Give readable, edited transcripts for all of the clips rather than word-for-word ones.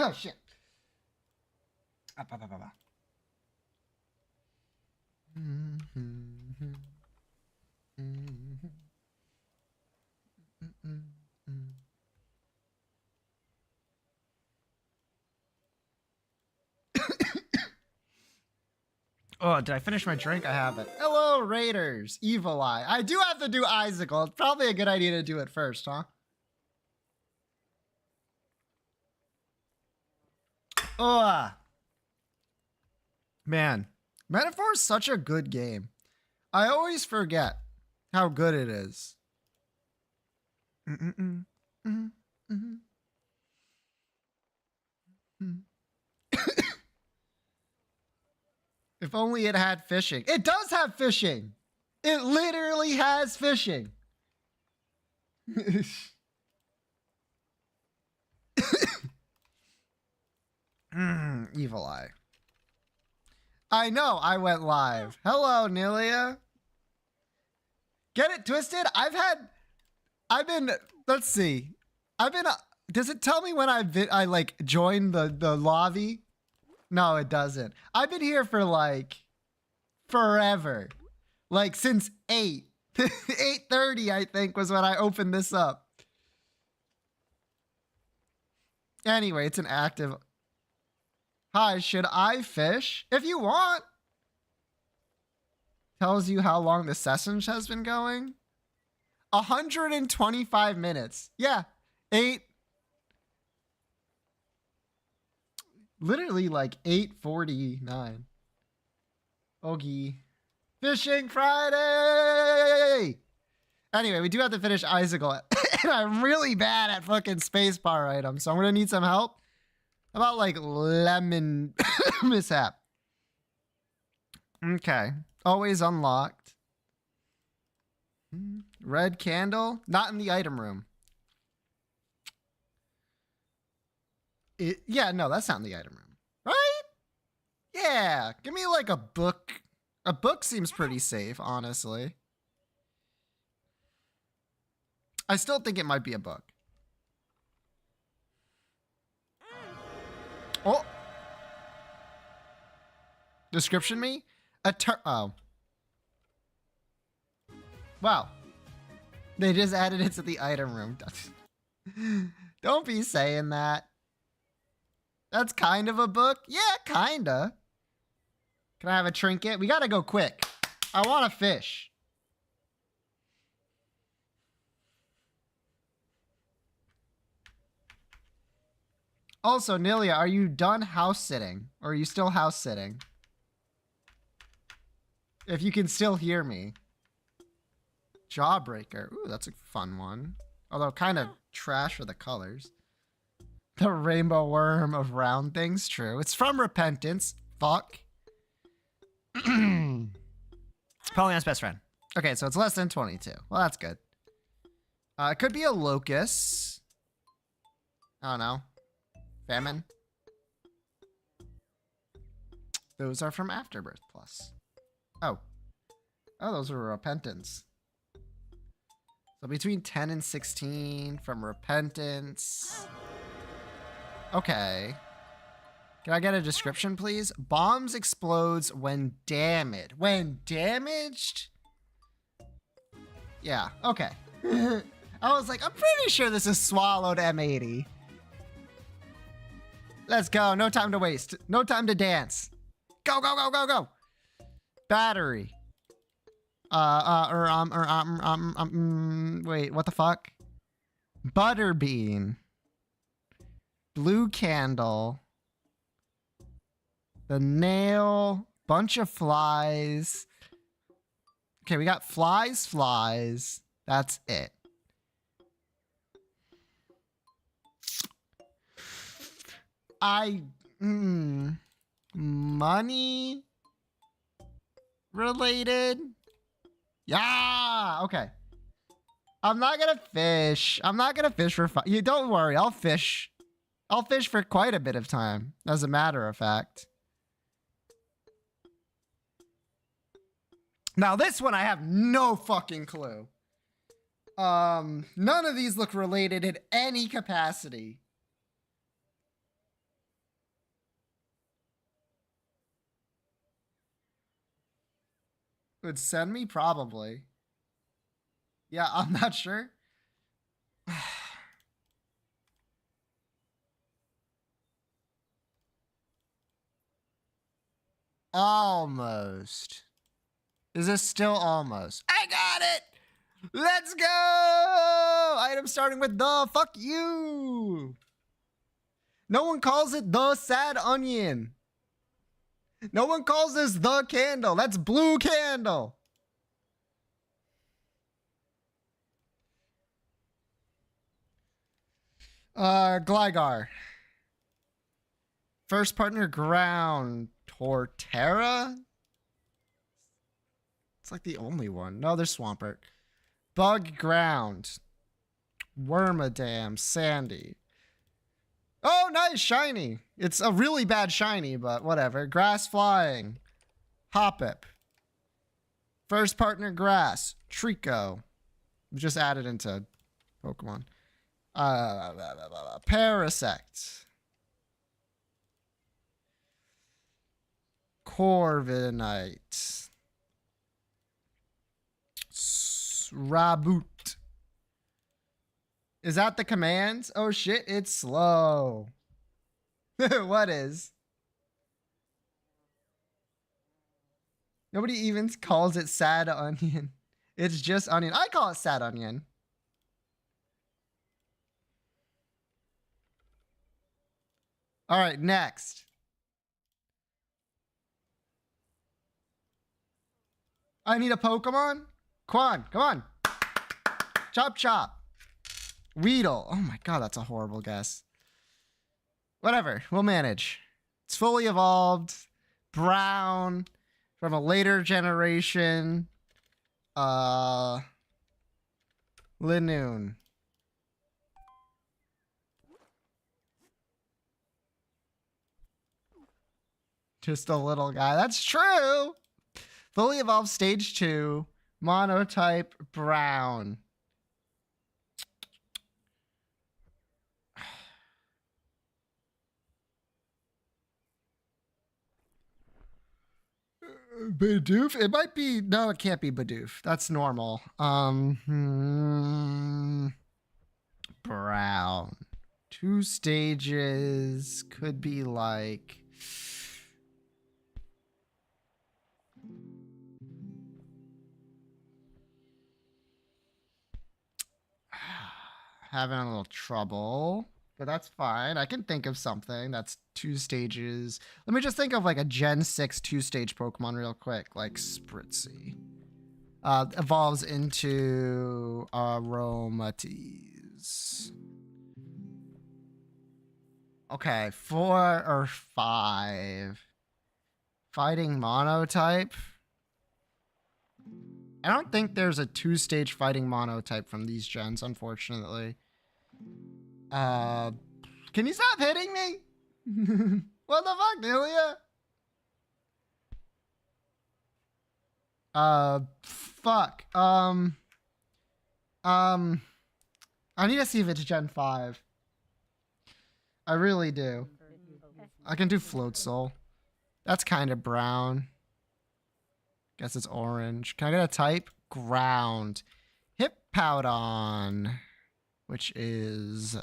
Oh, shit. Up, up, up, up, up. Oh, did I finish my drink? I haven't. Hello, Raiders. Evil Eye. I do have to do Icicle. It's probably a good idea to do it first, huh? Oh, man. Metaphor is such a good game. I always forget how good it is. If only it had fishing. It does have fishing. It literally has fishing. Evil Eye. I know, I went live. Hello, Nilia. Get it twisted? Let's see. Does it tell me when I like joined the lobby? No, it doesn't. I've been here for like forever. Like since 8. 8:30, I think, was when I opened this up. Anyway, it's an active. Hi, should I fish? If you want. Tells you how long the session has been going. 125 minutes. Yeah. 8. Literally like 8:49. Ogie. Fishing Friday! Anyway, we do have to finish Icicle. And I'm really bad at fucking spacebar items, so I'm gonna need some help. How about like lemon mishap? Okay. Always unlocked. Red candle. Not in the item room. Yeah, no, that's not in the item room. Right? Yeah. Give me like a book. A book seems pretty safe, honestly. I still think it might be a book. Oh. Description me? Oh. Wow. They just added it to the item room. Don't be saying that. That's kind of a book? Yeah, kinda. Can I have a trinket? We gotta go quick. I want to fish. Also, Nilia, are you done house sitting? Or are you still house sitting? If you can still hear me. Jawbreaker. Ooh, that's a fun one. Although kind of trash for the colors. The rainbow worm of round things. True. It's from Repentance. Fuck. Polyan's best friend. Okay, so it's less than 22. Well, that's good. It could be a locust. I don't know. Famine. Those are from Afterbirth Plus. Oh. Oh, those are Repentance. So between 10 and 16 from Repentance. Okay. Can I get a description, please? Bombs explodes when damaged. When damaged? Yeah, okay. I was like, I'm pretty sure this is swallowed M80. Let's go. No time to waste. No time to dance. Go, go, go, go, go. Battery. Wait, what the fuck? Butterbean. Blue candle. The nail. Bunch of flies. Okay, we got flies, flies. That's it. Money related? Yeah, okay. I'm not gonna fish. I'm not gonna fish for fun. You don't worry, I'll fish. I'll fish for quite a bit of time, as a matter of fact. Now this one I have no fucking clue. None of these look related in any capacity. Would send me? Probably. Yeah, I'm not sure. Almost. Is this still almost? I got it! Let's go! Item starting with the. Fuck you! No one calls it the sad onion. No one calls this the candle. That's blue candle. Gligar. First partner ground. Torterra? It's like the only one. No, there's Swampert. Bug ground. Wormadam. Sandy. Oh, nice. Shiny. It's a really bad shiny, but whatever. Grass flying. Hoppip. First partner grass. Trico. Just added into Pokemon. Parasect. Corviknight. Raboot. Is that the commands? Oh shit, it's slow. What is? Nobody even calls it sad onion. It's just onion. I call it sad onion. All right, next. I need a Pokemon. Quan, come on. Chop chop. Weedle. Oh my god, that's a horrible guess. Whatever, we'll manage. It's fully evolved. Brown. From a later generation. Linoon. Just a little guy. That's true. Fully evolved stage 2. Monotype brown. Bidoof? It might be. No, it can't be Bidoof. That's normal. Brown. 2 stages. Could be like. Having a little trouble. But that's fine. I can think of something that's 2 stages. Let me just think of like a Gen 6 2-stage Pokemon real quick. Like Spritzy. Evolves into Aromatisse. Okay, 4 or 5. Fighting Monotype. I don't think there's a 2-stage fighting Monotype from these gens, unfortunately. Can you stop hitting me? What the fuck, Delia? Fuck. I need to see if it's Gen 5. I really do. I can do Float Soul. That's kind of brown. Guess it's orange. Can I get a type? Ground. Hippowdon. Which is...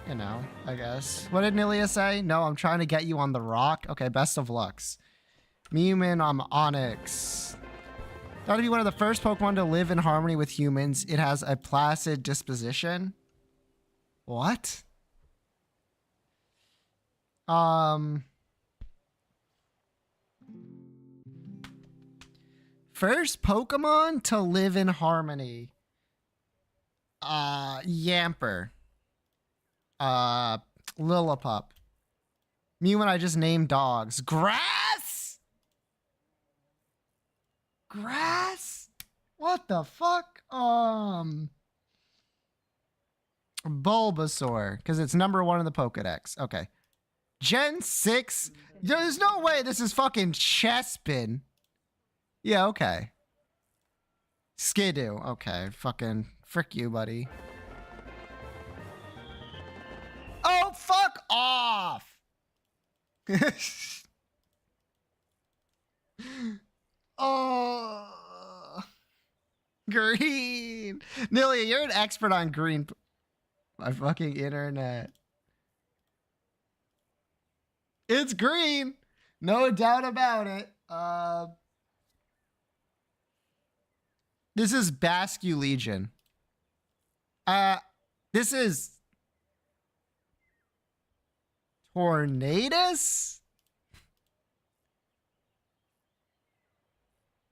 You know, I guess. What did Nilia say? No, I'm trying to get you on the rock. Okay, best of lucks. Mewman, I'm Onyx. Thought to be one of the first Pokemon to live in harmony with humans. It has a placid disposition. What? First Pokemon to live in harmony. Yamper. Lillipup. Mew and I just named dogs. Grass? Grass? What the fuck? Bulbasaur, because it's number 1 in the Pokedex. Okay. Gen 6? There's no way this is fucking Chespin. Yeah, okay. Skidoo. Okay, fucking frick you, buddy. Oh, fuck off! Green. Nilia, you're an expert on green. My fucking internet. It's green. No doubt about it. This is Basque Legion. This is Tornadus?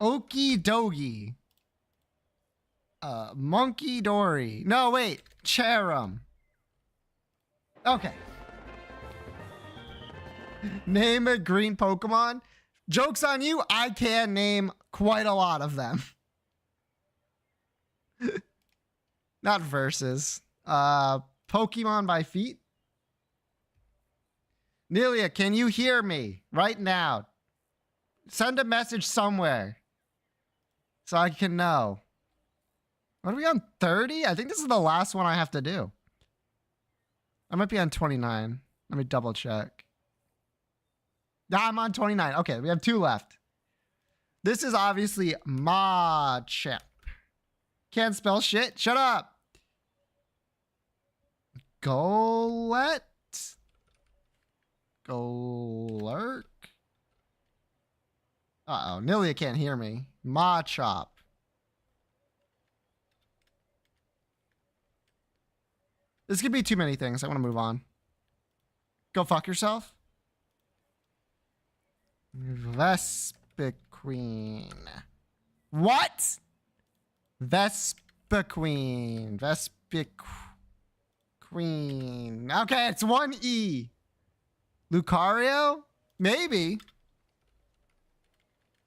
Okie dogie. Monkey Dory. No, wait. Cherum. Okay. Name a green Pokemon. Joke's on you. I can name quite a lot of them. Not versus. Pokemon by feet. Nilia, can you hear me right now? Send a message somewhere so I can know. What are we on? 30? I think this is the last one I have to do. I might be on 29. Let me double check. Yeah, I'm on 29. Okay, we have 2 left. This is obviously Machop. Can't spell shit. Shut up. Golett? Golurk? Uh-oh, Nilia can't hear me. Machop. This could be too many things. I want to move on. Go fuck yourself. Vespiquen. What? Vespiquen. Vespiquen. Okay, it's 1 E. Lucario? Maybe.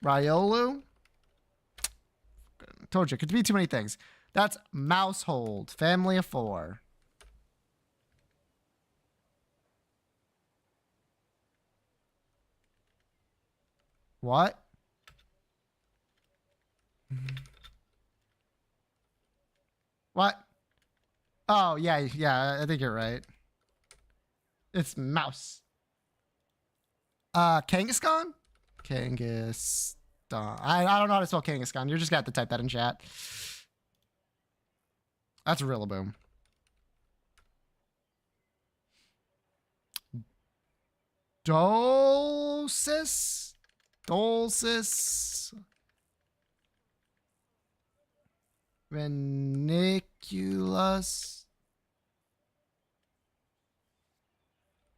Riolu? Told you, it could be too many things. That's Mousehold. Family of 4. What? What? Oh, yeah, I think you're right. It's mouse. Kangaskhan? Kangaskhan. I don't know how to spell Kangaskhan. You're just gonna have to type that in chat. That's Rillaboom. Dolsis? Dolsis? Reniculus?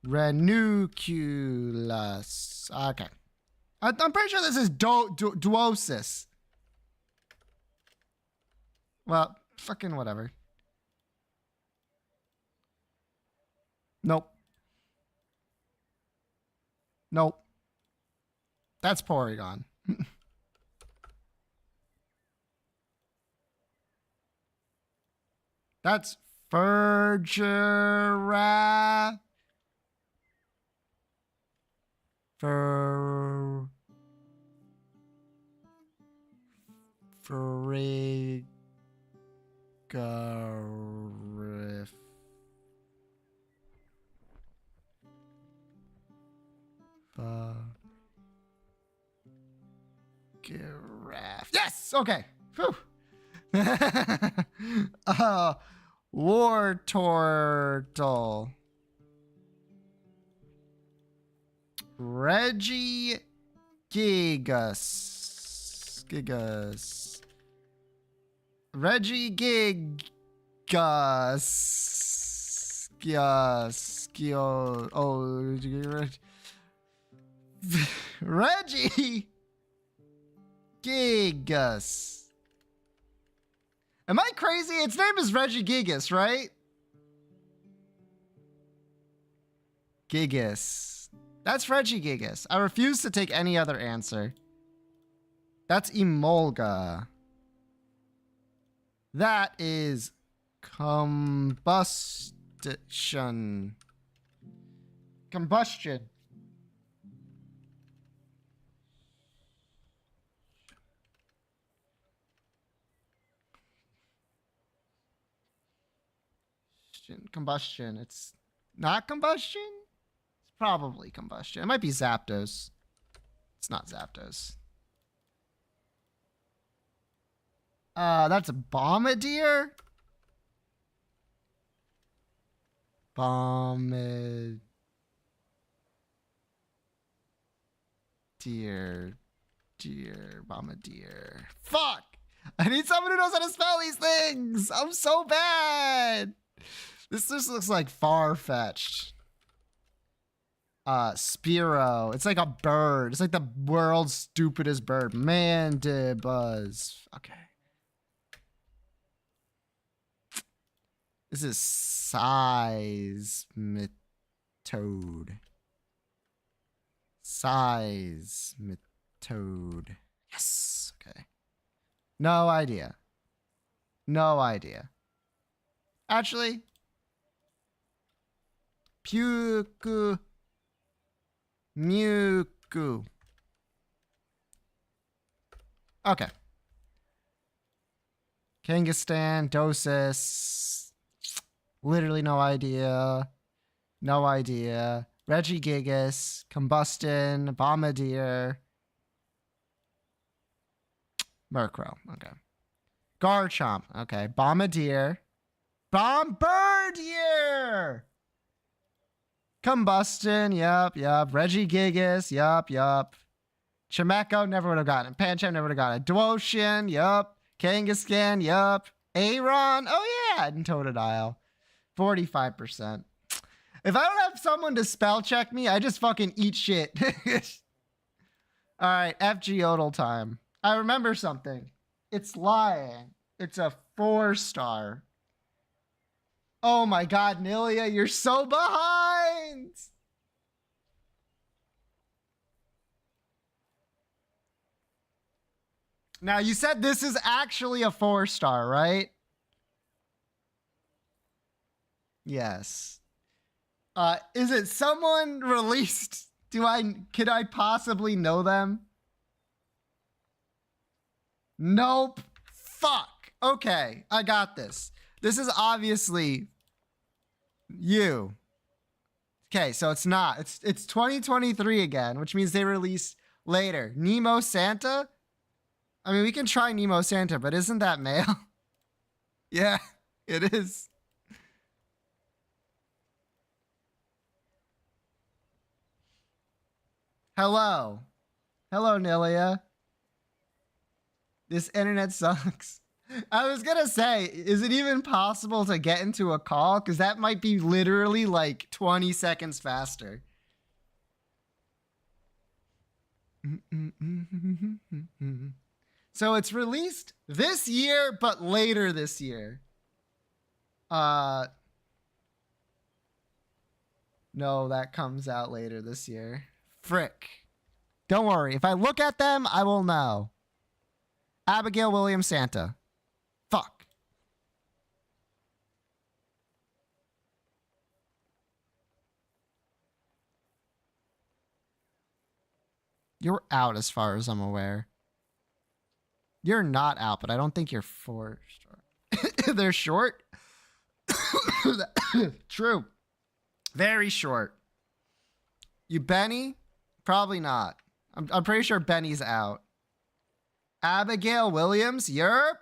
Ranunculus. Okay. I'm pretty sure this is Duosis. Well, fucking whatever. Nope. Nope. That's Porygon. That's Fergera. Frigorif. Giraffe. Yes. Okay. Whew. War Turtle. Reggie Gigas. Reggie Gigas. Reggie Gigas. Am I crazy? Its name is Reggie Gigas, right? Gigas. That's Reggie Gigas. I refuse to take any other answer. That's Emolga. That is combustion. Combustion. Combustion. It's not combustion? It's probably combustion. It might be Zapdos. It's not Zapdos. That's a bombardier. Bombardier. Bombardier. Fuck! I need someone who knows how to spell these things. I'm so bad. This just looks like far-fetched. Spiro. It's like a bird. It's like the world's stupidest bird. Mandibuzz. Okay. This is seismitoad. Seismitoad. Yes. Okay. No idea. No idea. Actually, Puku. Muku. Okay. Kangastan, Dosis. Literally no idea. No idea. Regigigas, Combustion, Bombardier. Murkrow. Okay. Garchomp. Okay. Bombardier. Bombardier! Combustion. Yup. Regigigas. Yup. Chimecho, never would have gotten it. Pancham, never would have gotten it. Dwoshin. Yup. Kangaskhan. Yup. Aeron. Oh, yeah. And Totodile. 45%. If I don't have someone to spell check me, I just fucking eat shit. All right, FG Yodel time. I remember something. It's lying. It's a 4-star. Oh my god, Nilia, you're so behind! Now, you said this is actually a 4-star, right? Yes. Is it someone released? Could I possibly know them? Nope. Fuck. Okay, I got this. This is obviously you. Okay, so it's not. It's 2023 again, which means they release later. Nemo Santa? I mean, we can try Nemo Santa, but isn't that male? Yeah, it is. Hello. Hello, Nilia. This internet sucks. I was gonna say, is it even possible to get into a call? Because that might be literally like 20 seconds faster. So it's released this year, but later this year. No, that comes out later this year. Frick. Don't worry. If I look at them, I will know. Abigail Williams Santa. Fuck. You're out as far as I'm aware. You're not out, but I don't think you're 4-star. They're short? True. Very short. You Benny? Probably not. I'm pretty sure Benny's out. Abigail Williams? You're...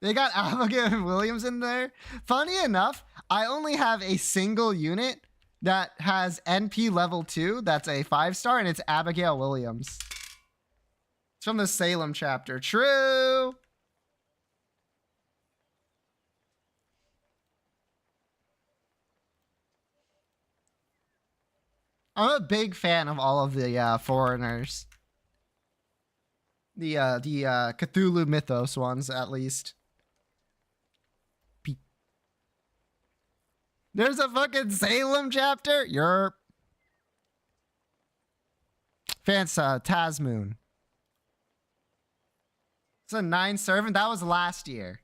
They got Abigail Williams in there. Funny enough, I only have a single unit that has NP level 2. That's a 5-star, and it's Abigail Williams. It's from the Salem chapter. True. I'm a big fan of all of the foreigners. The Cthulhu Mythos ones, at least. There's a fucking Salem chapter? Yerp. Fansa, Tasmoon. It's a 9 servant. That was last year.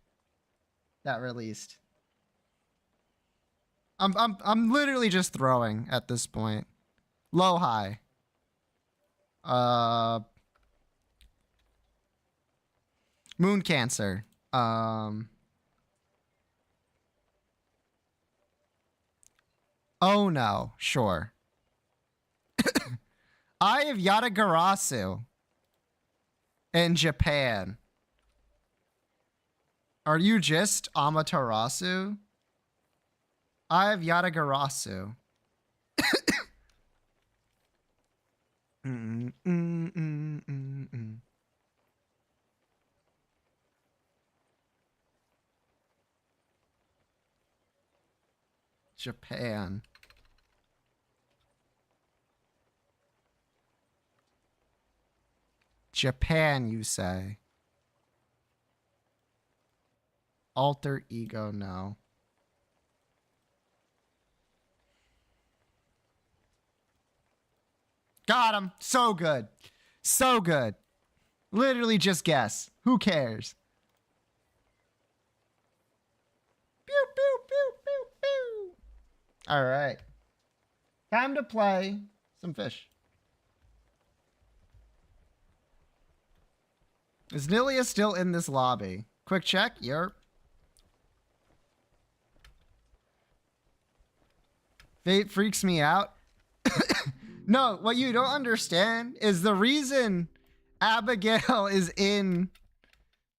That released. I'm literally just throwing at this point. Low high. Moon Cancer. Oh no, sure. Eye of Yatagarasu. in Japan. Are you just Amaterasu? I have Yatagarasu. Japan. Japan, you say? Alter ego, no. Got him. So good. So good. Literally just guess. Who cares? Pew, pew, pew, pew, pew. All right. Time to play some fish. Is Nilia still in this lobby? Quick check. Yerp. Fate freaks me out. No, what you don't understand is the reason Abigail is in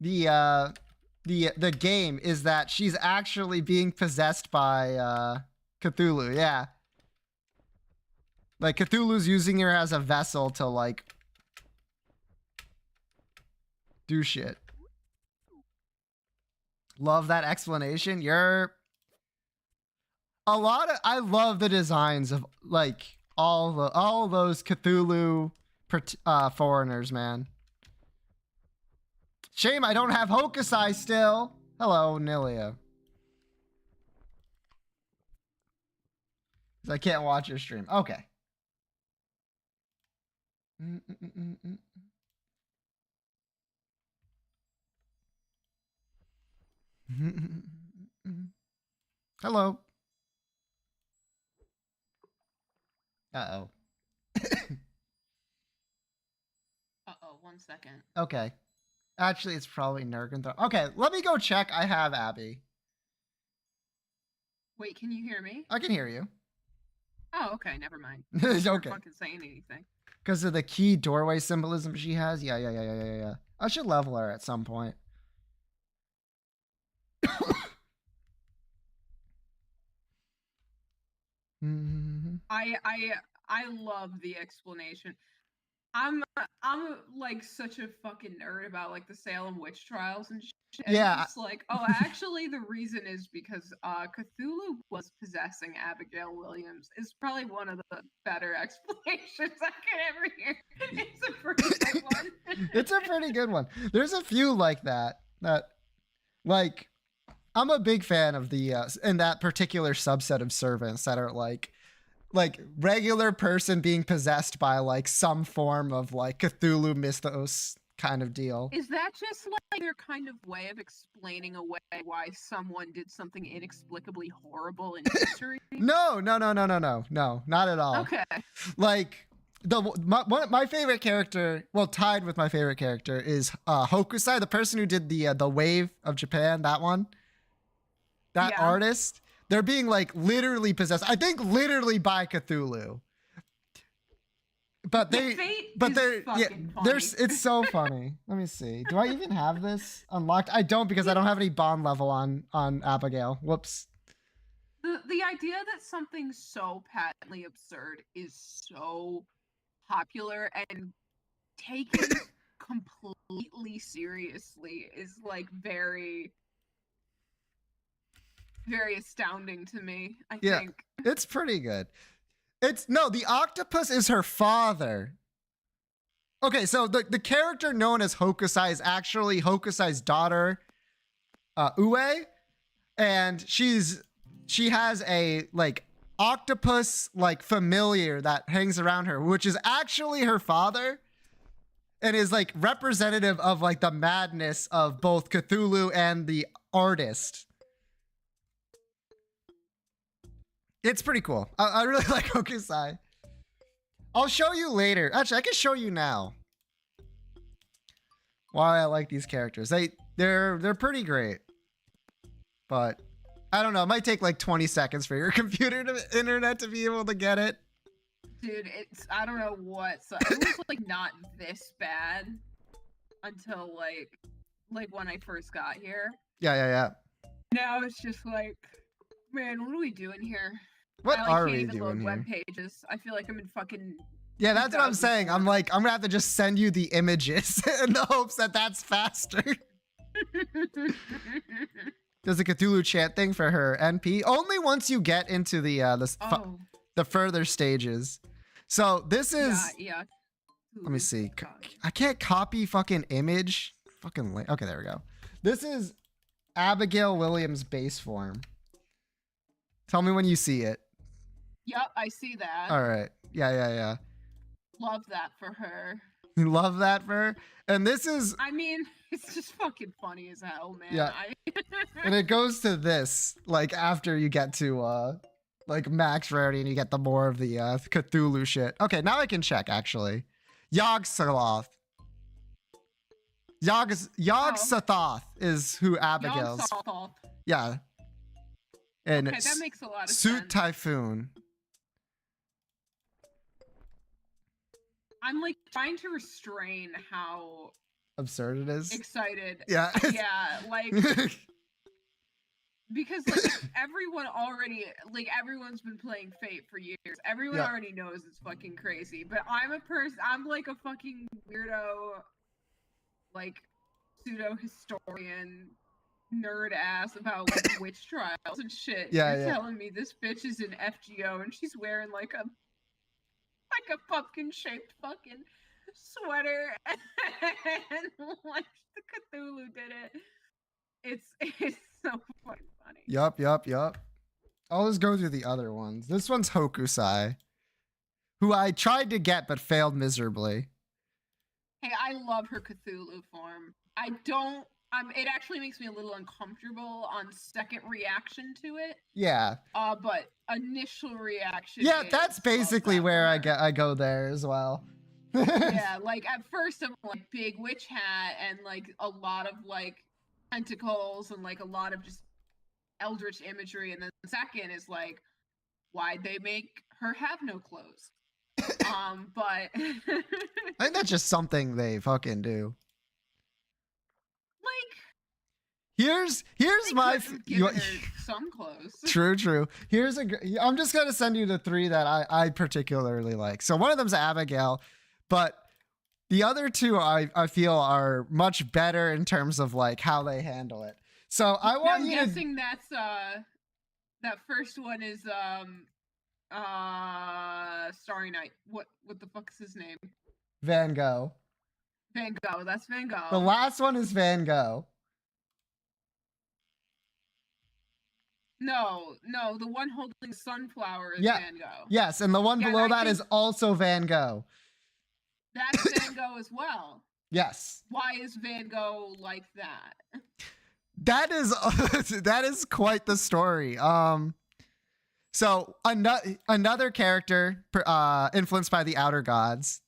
the game is that she's actually being possessed by Cthulhu. Yeah. Like Cthulhu's using her as a vessel to like do shit. Love that explanation. You're I love the designs of like all those Cthulhu foreigners, man. Shame I don't have Hokusai still. Hello, Nilia. I can't watch your stream. Okay. Hello. Uh-oh. Uh-oh, 1 second. Okay. Actually, it's probably Nergenthal. Okay, let me go check. I have Abby. Wait, can you hear me? I can hear you. Oh, okay, never mind. It's You're okay. fucking saying anything. Because of the key doorway symbolism she has? Yeah. I should level her at some point. I love the explanation. I'm like such a fucking nerd about like the Salem witch trials and shit. And Yeah. it's like, oh, actually the reason is because Cthulhu was possessing Abigail Williams is probably one of the better explanations I could ever hear. It's a pretty good one. It's a pretty good one. There's a few like that like I'm a big fan of the in that particular subset of servants that are like regular person being possessed by like some form of like Cthulhu mythos kind of deal. Is that just like their kind of way of explaining away why someone did something inexplicably horrible in history? No, not at all. Okay. Like my favorite character, well, tied with my favorite character is Hokusai, the person who did the Wave of Japan, that one. That artist. They're being like literally possessed. I think literally by Cthulhu. But they're it's so funny. Let me see. Do I even have this unlocked? I don't, because I don't have any bond level on Abigail. Whoops. The idea that something so patently absurd is so popular and taken completely seriously is like very astounding to me. I think it's pretty good. The octopus is her father. Okay, so the character known as Hokusai is actually Hokusai's daughter, Ue, and she has a like octopus like familiar that hangs around her, which is actually her father, and is like representative of like the madness of both Cthulhu and the artist. It's pretty cool. I really like Hokusai. I'll show you later. Actually, I can show you now why I like these characters. They're pretty great. But I don't know. It might take like 20 seconds for your internet to be able to get it. Dude, I don't know what. So it was like not this bad. until like when I first got here. Yeah. Now it's just like, man, what are we doing here? What I like are can't we even load doing web here? pages. I feel like I'm in fucking. Yeah, that's what I'm saying. I'm 2004. like, I'm gonna have to just send you the images in the hopes that that's faster. Does a Cthulhu chant thing for her NP only once you get into the Oh, the further stages. So this is yeah. let me see. I can't copy fucking image. Fucking okay, there we go. This is Abigail Williams base form. Tell me when you see it. Yep, I see that. All right. Yeah. Love that for her. You love that for her. And this is I mean, it's just fucking funny as hell, man. Yeah. And it goes to this like after you get to like max rarity and you get the more of the Cthulhu shit. Okay, now I can check actually. Yog-Sothoth. Yog-Sothoth is who Abigail's. Yog-Sothoth. Yeah. And okay, that makes a lot of Suit sense. Typhoon. I'm like trying to restrain how Absurd it is. excited. Yeah. Yeah, like because like everyone's been playing Fate for years. Everyone Yeah. already knows it's fucking crazy. But I'm like a fucking weirdo, like pseudo historian nerd ass about like witch trials and shit. Yeah, You're yeah. telling me this bitch is in FGO and she's wearing like a pumpkin shaped fucking sweater and like the Cthulhu did it. It's so fucking funny. Yup. I'll just go through the other ones. This one's Hokusai, who I tried to get but failed miserably. Hey, I love her Cthulhu form. I don't. It actually makes me a little uncomfortable on second reaction to it. Yeah. But initial reaction. Yeah, is that's basically love that where for her. I go there as well. Yeah, like at first I'm like big witch hat and like a lot of like tentacles and like a lot of just eldritch imagery, and then the second is like, why'd they make her have no clothes? But I think that's just something they fucking do. like Here's they my could have given her some clothes. True. I'm just gonna send you the three that I particularly like. So one of them's Abigail, but the other two I feel are much better in terms of like how they handle it. So I want I'm you guessing that's that first one is Starry Night. What the fuck is his name? Van Gogh. Van Gogh. That's Van Gogh. The last one is Van Gogh. No, the one holding the sunflower is Yeah. Van Gogh. Yes, and the one Yeah, below I that is think- also Van Gogh. That's Van Gogh as well. Yes. Why is Van Gogh like that? That is that is quite the story. So another character influenced by the outer gods.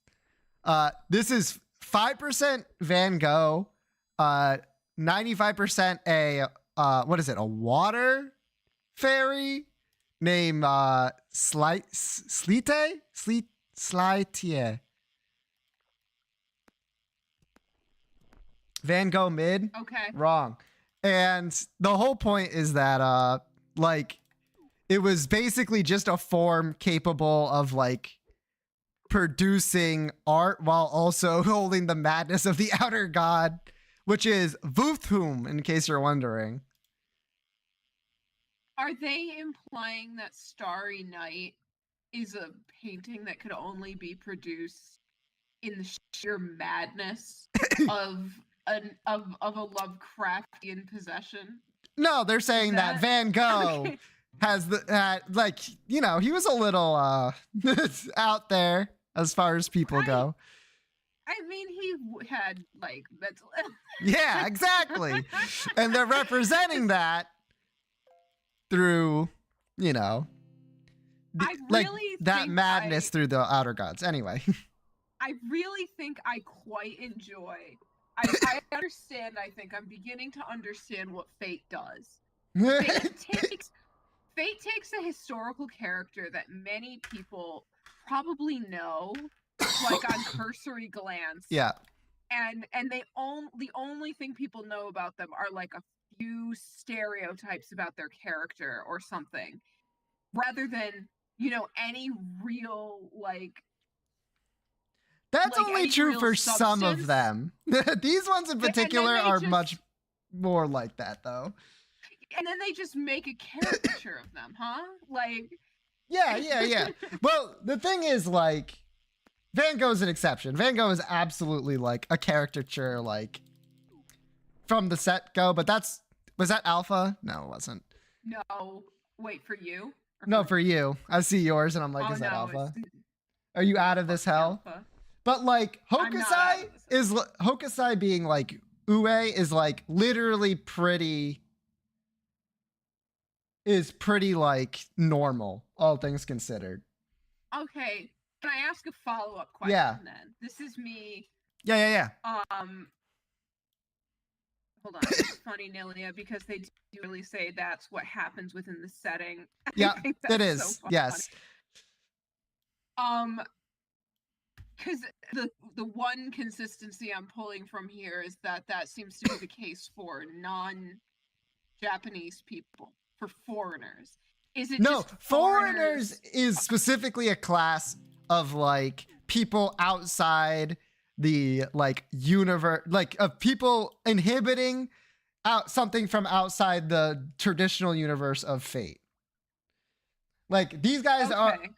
This is 5% Van Gogh, 95% a what is it? A water fairy named Slite. Van Gogh mid. Okay. Wrong. And the whole point is that like it was basically just a form capable of like producing art while also holding the madness of the outer god, which is Vuthum, in case you're wondering. Are they implying that Starry Night is a painting that could only be produced in the sheer madness of a Lovecraftian possession? No, they're saying that Van Gogh Okay. has the like, you know, he was a little out there as far as people go. I mean, he had like mental illness. Yeah, exactly. And they're representing that through, you know, I like really that think madness through the outer gods. Anyway. I really think I quite enjoy. I understand. I think I'm beginning to understand what Fate does. Fate takes a historical character that many people probably know, like on cursory glance. Yeah. and the only thing people know about them are like a few stereotypes about their character or something, rather than any real That's only any true real for some of substance. them. These ones in And then particular they are just much more like that, though. make a caricature of them, huh? Like, Yeah. Well, the thing is, like, Van Gogh's an exception. Van Gogh is absolutely like a caricature, like from the set go. But was that Alpha? No, it wasn't. no, wait, for you or No, for for me? you. I see yours, and I'm like, Oh is that no, it's Alpha? Are you not out of this fucking hell? Alpha. But like I'm not out of this. Hokusai being like Ue is like literally pretty like normal, all things considered. Okay, can I ask a follow-up question Yeah. then? This is me. Yeah. Hold on. It's funny, Nilia, because they do really say that's what happens within the setting. Yeah, I think it that's is. so Yes. because the one consistency I'm pulling from here is that seems to be the case for non-Japanese people, for foreigners. Is it No, just foreigners is specifically a class of like people outside the like universe, like of people inhibiting out something from outside the traditional universe of fate. Like these guys Okay.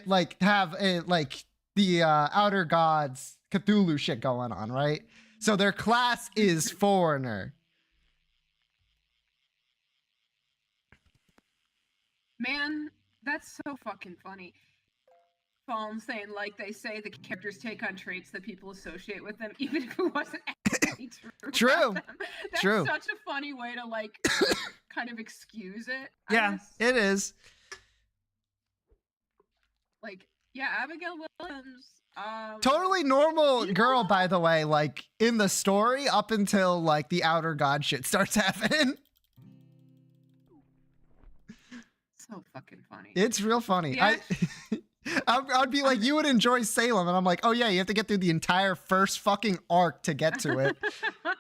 like have a like the outer gods Cthulhu shit going on, right? So their class is foreigner. Man, that's so fucking funny. All I'm saying, like they say, the characters take on traits that people associate with them, even if it wasn't actually true. True. About them. That's True. such a funny way to like kind of excuse it. I Yeah, guess. it is. Like, yeah, Abigail Williams. Totally normal girl, by the way, like in the story up until like the outer god shit starts happening. So fucking funny. It's real funny. Yeah. I'd be like, you would enjoy Salem, and I'm like, oh yeah, you have to get through the entire first fucking arc to get to it.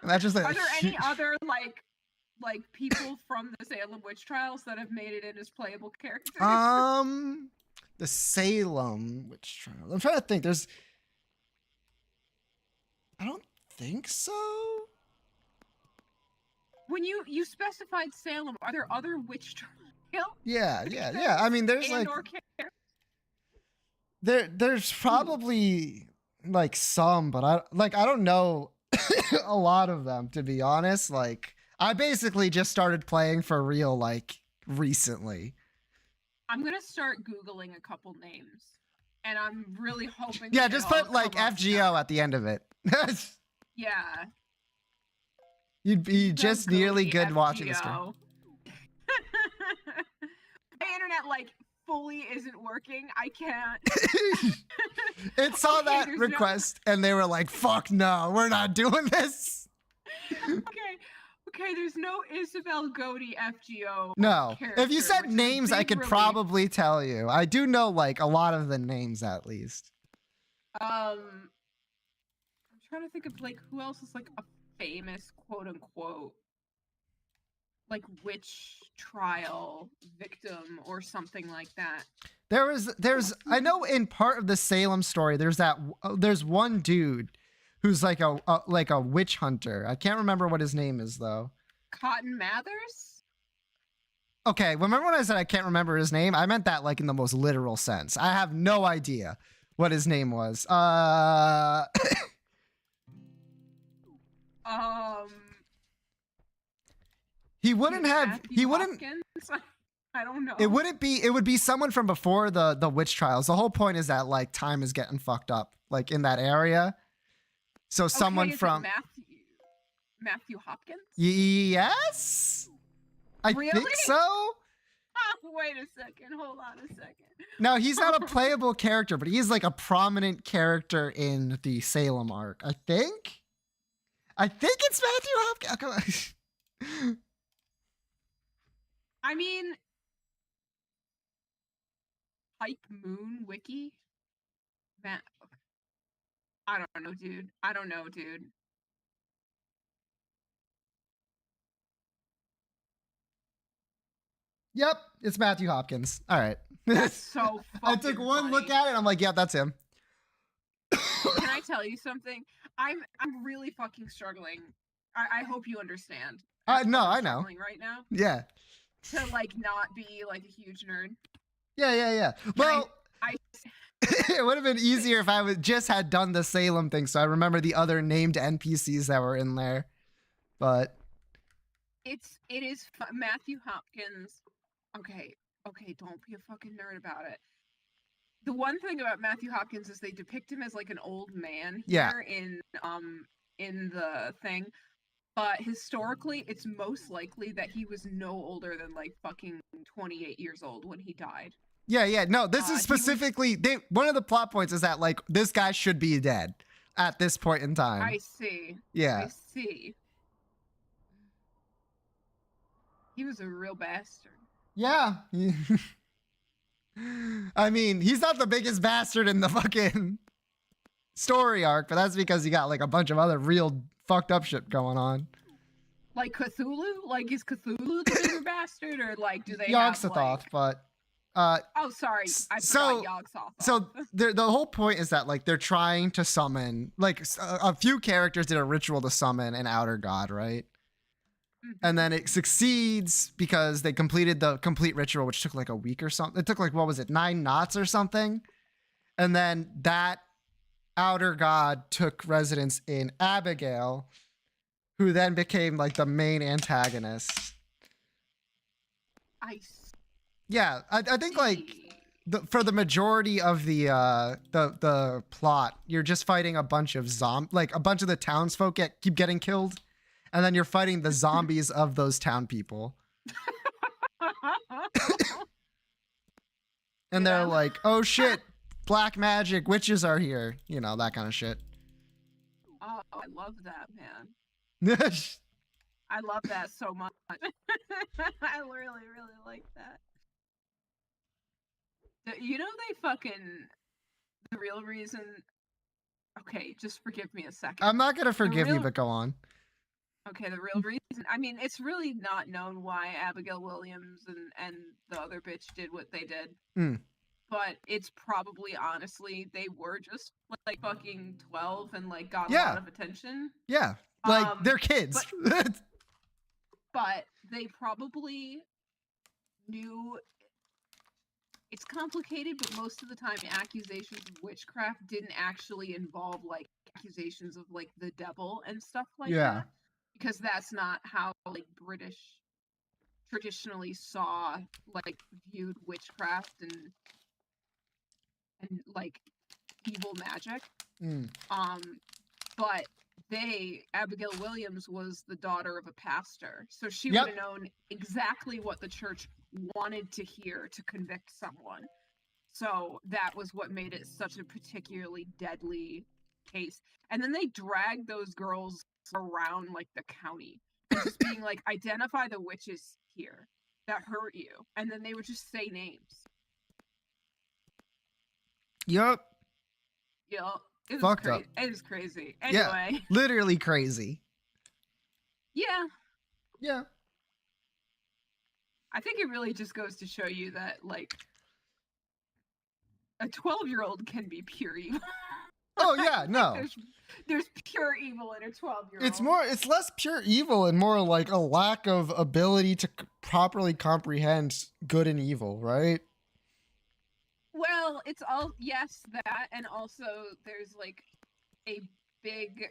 And that's just Are there any other like people from the Salem witch trials that have made it in as playable characters? The Salem witch trial. I'm trying to think. I don't think so. When you specified Salem, are there other witch trials? Yeah. I mean, there's like there's probably like some, but I don't know a lot of them, to be honest. Like I basically just started playing for real like recently. I'm gonna start Googling a couple names, and I'm really hoping. Yeah, just put like FGO at the end of it. Yeah. You'd be just nearly good FGO. watching the stream. My internet like fully isn't working. I can't. It saw that request and they were like, fuck no, we're not doing this. Okay, there's no Isabel Godi FGO. No. If you said which names, I could probably tell you. I do know like a lot of the names at least. I'm trying to think of like who else is like a famous quote unquote like witch trial victim or something like that. There's I know in part of the Salem story there's one dude who's like a witch hunter. I can't remember what his name is though. Cotton Mathers? Okay, remember when I said I can't remember his name? I meant that like in the most literal sense. I have no idea what his name was. He wouldn't have. He wouldn't. I don't know. It wouldn't be. It would be someone from before the witch trials. The whole point is that like time is getting fucked up like in that area. So someone from Matthew Hopkins. Yes, I think so. Oh, wait a second. Hold on a second. No, he's not a playable character, but he's like a prominent character in the Salem arc. I think it's Matthew Hopkins. Oh, come on. I mean, Hype Moon Wiki. I don't know, dude. I don't know, dude. Yep, it's Matthew Hopkins. All right. That's so I fucking took one look funny. at it and I'm like, yeah, that's him. Can I tell you something? I'm really fucking struggling. I hope you understand. How No, I'm I know. struggling right now Yeah. to like not be like a huge nerd. Yeah. Can Well, I it would have been easier if I would just had done the Salem thing, so I remember the other named NPCs that were in there. But it is Matthew Hopkins. Okay, don't be a fucking nerd about it. The one thing about Matthew Hopkins is they depict him as like an old man yeah, here in the thing. But historically, it's most likely that he was no older than like fucking 28 years old when he died. yeah. No, this is He was. specifically one of the plot points is that like this guy should be dead at this point in time. I see. Yeah. I see. He was a real bastard. Yeah. I mean, he's not the biggest bastard in the fucking story arc, but that's because you got like a bunch of other real fucked up shit going on. Like Cthulhu? Like is Cthulhu the bigger bastard, or like do they Yogg-Sothoth, have like? but Oh, sorry, I forgot Yogg-Sothoth. So the whole point is that like they're trying to summon like a few characters did a ritual to summon an outer god, right? And then it succeeds because they completed the complete ritual, which took like a week or something. It took like, what was it, 9 knots or something? And then that outer god took residence in Abigail, who then became like the main antagonist. Yeah, I think like for the majority of the plot, you're just fighting a bunch of like a bunch of the townsfolk keep getting killed, and then you're fighting the zombies of those town people. And they're like, oh shit, black magic, witches are here. You know, that kind of shit. Oh, I love that, man. I love that so much. I really, really like that. You know, the real reason. Okay, just forgive me a second. I'm not gonna forgive you, but go on. Okay, the real reason. I mean, it's really not known why Abigail Williams and the other bitch did what they did. But it's probably honestly they were just like fucking 12 and like got a lot of attention. Yeah, like they're kids. But they probably knew. It's complicated, but most of the time accusations of witchcraft didn't actually involve like accusations of like the devil and stuff like that. Because that's not how like British traditionally viewed witchcraft and like evil magic. But Abigail Williams was the daughter of a pastor, so she would have known exactly what the church wanted to hear to convict someone. So that was what made it such a particularly deadly case. And then they dragged those girls around like the county, just being like, identify the witches here that hurt you, and then they would just say names. Yep. It was fucked crazy. up. It was crazy. Anyway. Yeah, literally crazy. Yeah. I think it really just goes to show you that like a 12-year-old can be pure evil. Oh yeah, no. There's pure evil in a 12-year-old. It's less pure evil and more like a lack of ability to properly comprehend good and evil, right? Well, it's all that, and also there's like a big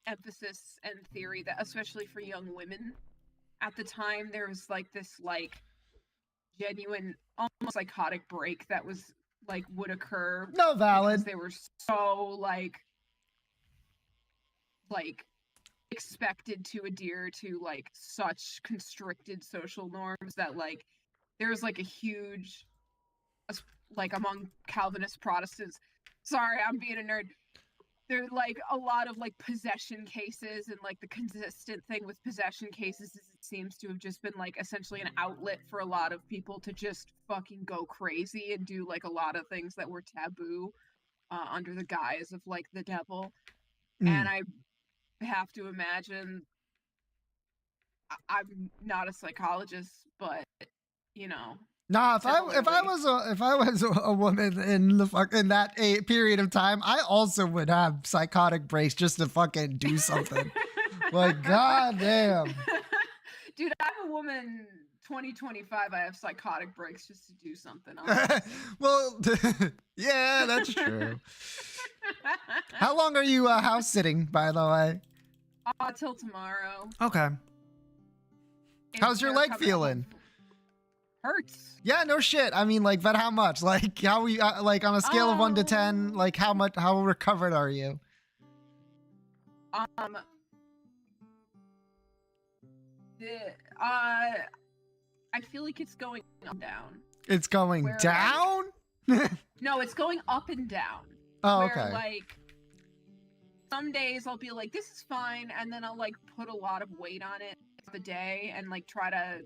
emphasis and theory that especially for young women at the time there was like this like genuine almost psychotic break that was like would occur. No, valid. Because they were so like expected to adhere to like such constricted social norms that like there was like a huge like among Calvinist Protestants. Sorry, I'm being a nerd. There's like a lot of like possession cases, and like the consistent thing with possession cases is it seems to have just been like essentially an outlet for a lot of people to just fucking go crazy and do like a lot of things that were taboo under the guise of like the devil. Mm. And I have to imagine I'm not a psychologist, but you know, Nah, if I similarly. was a woman in the fucking that period of time, I also would have psychotic breaks just to fucking do something. Like, goddamn. Dude, I'm a woman 2025. I have psychotic breaks just to do something. Honestly. Well, yeah, that's true. How long are you house sitting, by the way? Till tomorrow. Okay. How's your They're leg coming feeling? home. Hurts. Yeah, no shit. I mean, like, but how much? Like, how we like on a scale of 1 to 10? Like, how recovered are you? I feel like it's going up and down. It's going Where, down? No, it's going up and down. Oh, where, okay. Like, some days I'll be like, this is fine, and then I'll like put a lot of weight on it the day and like try to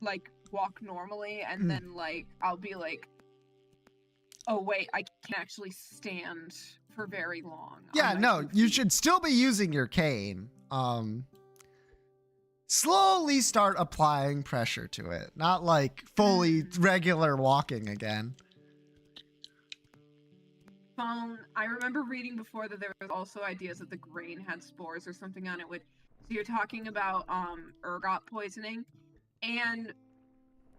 like walk normally, and then like I'll be like, oh wait, I can't actually stand for very long. Yeah, no, you should still be using your cane. Slowly start applying pressure to it, not like fully regular walking again. I remember reading before that there was also ideas that the grain had spores or something on it. So you're talking about ergot poisoning, and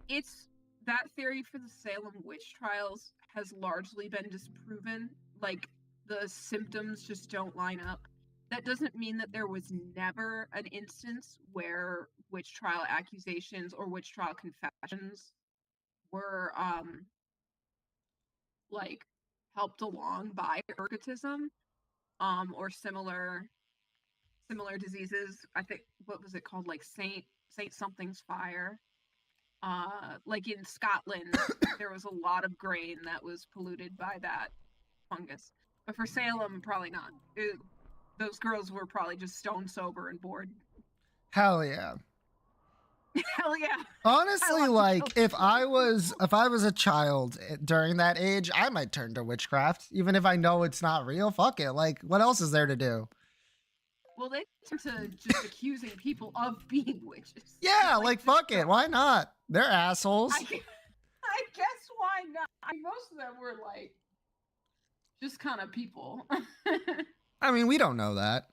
it's that theory for the Salem witch trials has largely been disproven. Like, the symptoms just don't line up. That doesn't mean that there was never an instance where witch trial accusations or witch trial confessions were like helped along by ergotism or similar diseases. I think, what was it called, like Saint something's fire. Like in Scotland, there was a lot of grain that was polluted by that fungus. But for Salem, probably not. Those girls were probably just stone sober and bored. Hell yeah. Hell yeah. Honestly, like if I was a child during that age, I might turn to witchcraft, even if I know it's not real. Fuck it. Like, what else is there to do? Well, they tend to just accusing people of being witches. Yeah, like fuck it. Why not? They're assholes. I guess why not? Most of them were like just kind of people. I mean, we don't know that.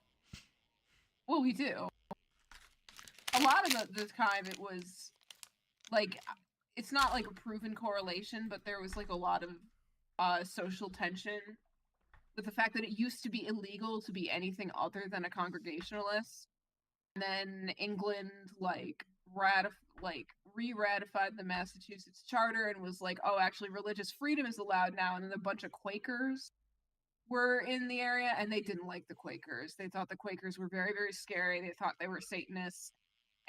Well, we do. A lot of the time it was like, it's not like a proven correlation, but there was like a lot of social tension with the fact that it used to be illegal to be anything other than a Congregationalist. And then England like re-ratified the Massachusetts Charter and was like, oh, actually religious freedom is allowed now. And then a bunch of Quakers were in the area, and they didn't like the Quakers. They thought the Quakers were very, very scary. They thought they were Satanists.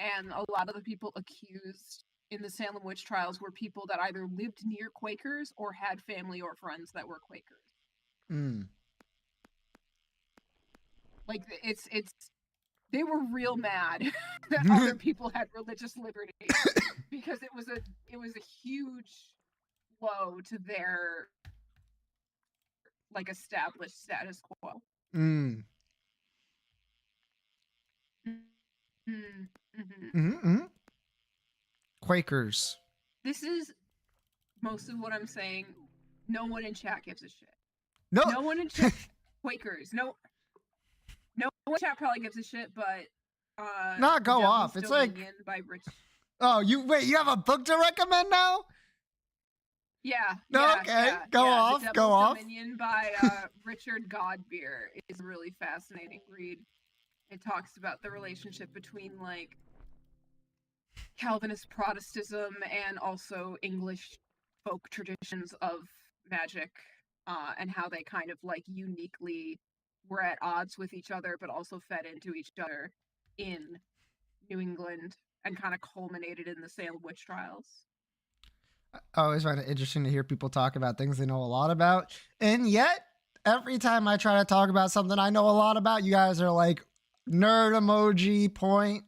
And a lot of the people accused in the Salem witch trials were people that either lived near Quakers or had family or friends that were Quakers. Like, they were real mad that other people had religious liberty because it was a huge blow to their like established status quo. Quakers. This is most of what I'm saying. No one in chat gives a shit. No one in chat. Quakers. No one in chat probably gives a shit, but not go off. It's like by Rich. Oh, you have a book to recommend now? Yeah. Okay. Go off. The Go off. Dominion by Richard Godbeer is a really fascinating read. It talks about the relationship between like Calvinist Protestantism and also English folk traditions of magic, and how they kind of like uniquely were at odds with each other, but also fed into each other in New England, and kind of culminated in the Salem witch trials. I always find it interesting to hear people talk about things they know a lot about, and yet every time I try to talk about something I know a lot about, you guys are like nerd emoji point.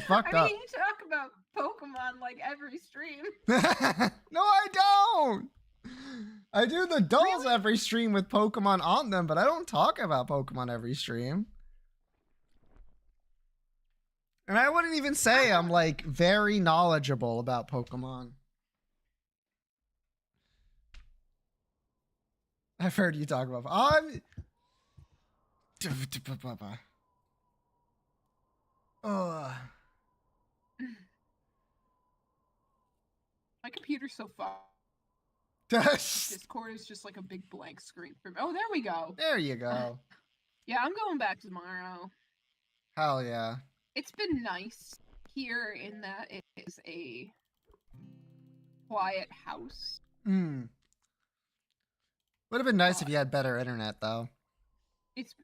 Fucked up. You talk about Pokemon like every stream. No, I don't. I do the dolls every stream with Pokemon on them, but I don't talk about Pokemon every stream. And I wouldn't even say I'm like very knowledgeable about Pokemon. I've heard you talk about. Oh. My computer's so far. Discord is just like a big blank screen for me. Oh, there we go. There you go. Yeah, I'm going back tomorrow. Hell yeah. It's been nice here in that it is a quiet house. Would have been nice if you had better internet though. It's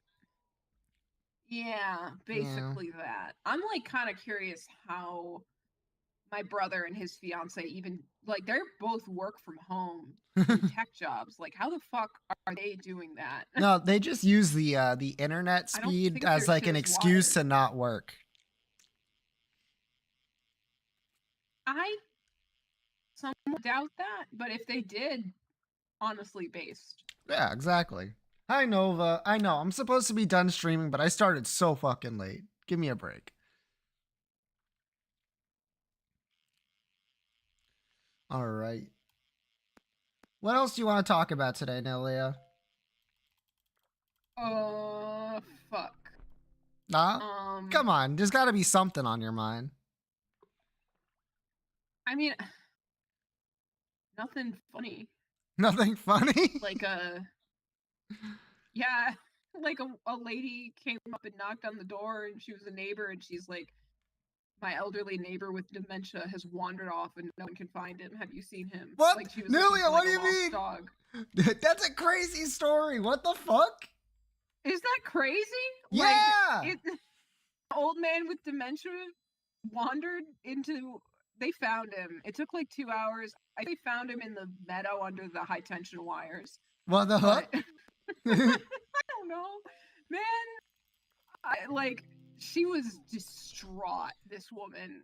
basically that. I'm like kind of curious how my brother and his fiance even like they're both work from home tech jobs. Like how the fuck are they doing that? No, they just use the internet speed as like an excuse to not work. I somewhat doubt that, but if they did, honestly based. Yeah, exactly. Hi Nova. I know I'm supposed to be done streaming, but I started so fucking late. Give me a break. All right. What else do you want to talk about today, Nelia? Fuck. Nah? Come on, there's got to be something on your mind. I mean, nothing funny. Nothing funny? Like yeah, like a lady came up and knocked on the door and she was a neighbor and she's like, my elderly neighbor with dementia has wandered off and no one can find him. Have you seen him? What? Like she was Nelia, what like do you mean? Dog. That's a crazy story. What the fuck? Is that crazy? Yeah! Like, the old man with dementia wandered into... They found him. It took like 2 hours. I think they found him in the meadow under the high tension wires. What the fuck? I don't know. Man, she was distraught, this woman,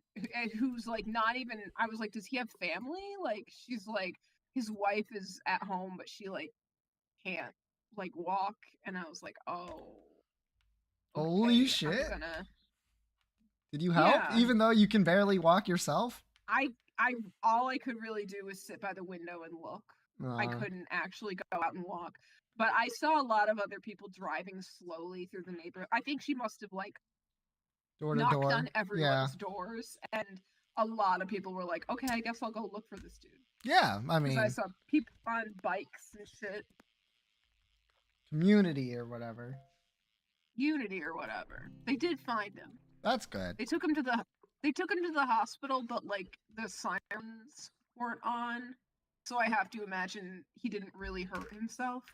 who's like not even... I was like, does he have family? Like, she's like, his wife is at home, but she like can't like walk. And I was like, oh. Okay, holy shit. Did you help? Yeah. Even though you can barely walk yourself? All I could really do was sit by the window and look. I couldn't actually go out and walk. But I saw a lot of other people driving slowly through the neighborhood. I think she must have like knocked on everyone's doors, and a lot of people were like, okay, I guess I'll go look for this dude. Yeah, I mean, I saw people on bikes and shit. Community or whatever. Unity or whatever. They did find him. That's good. They took him to the hospital, but like the sirens weren't on. So I have to imagine he didn't really hurt himself.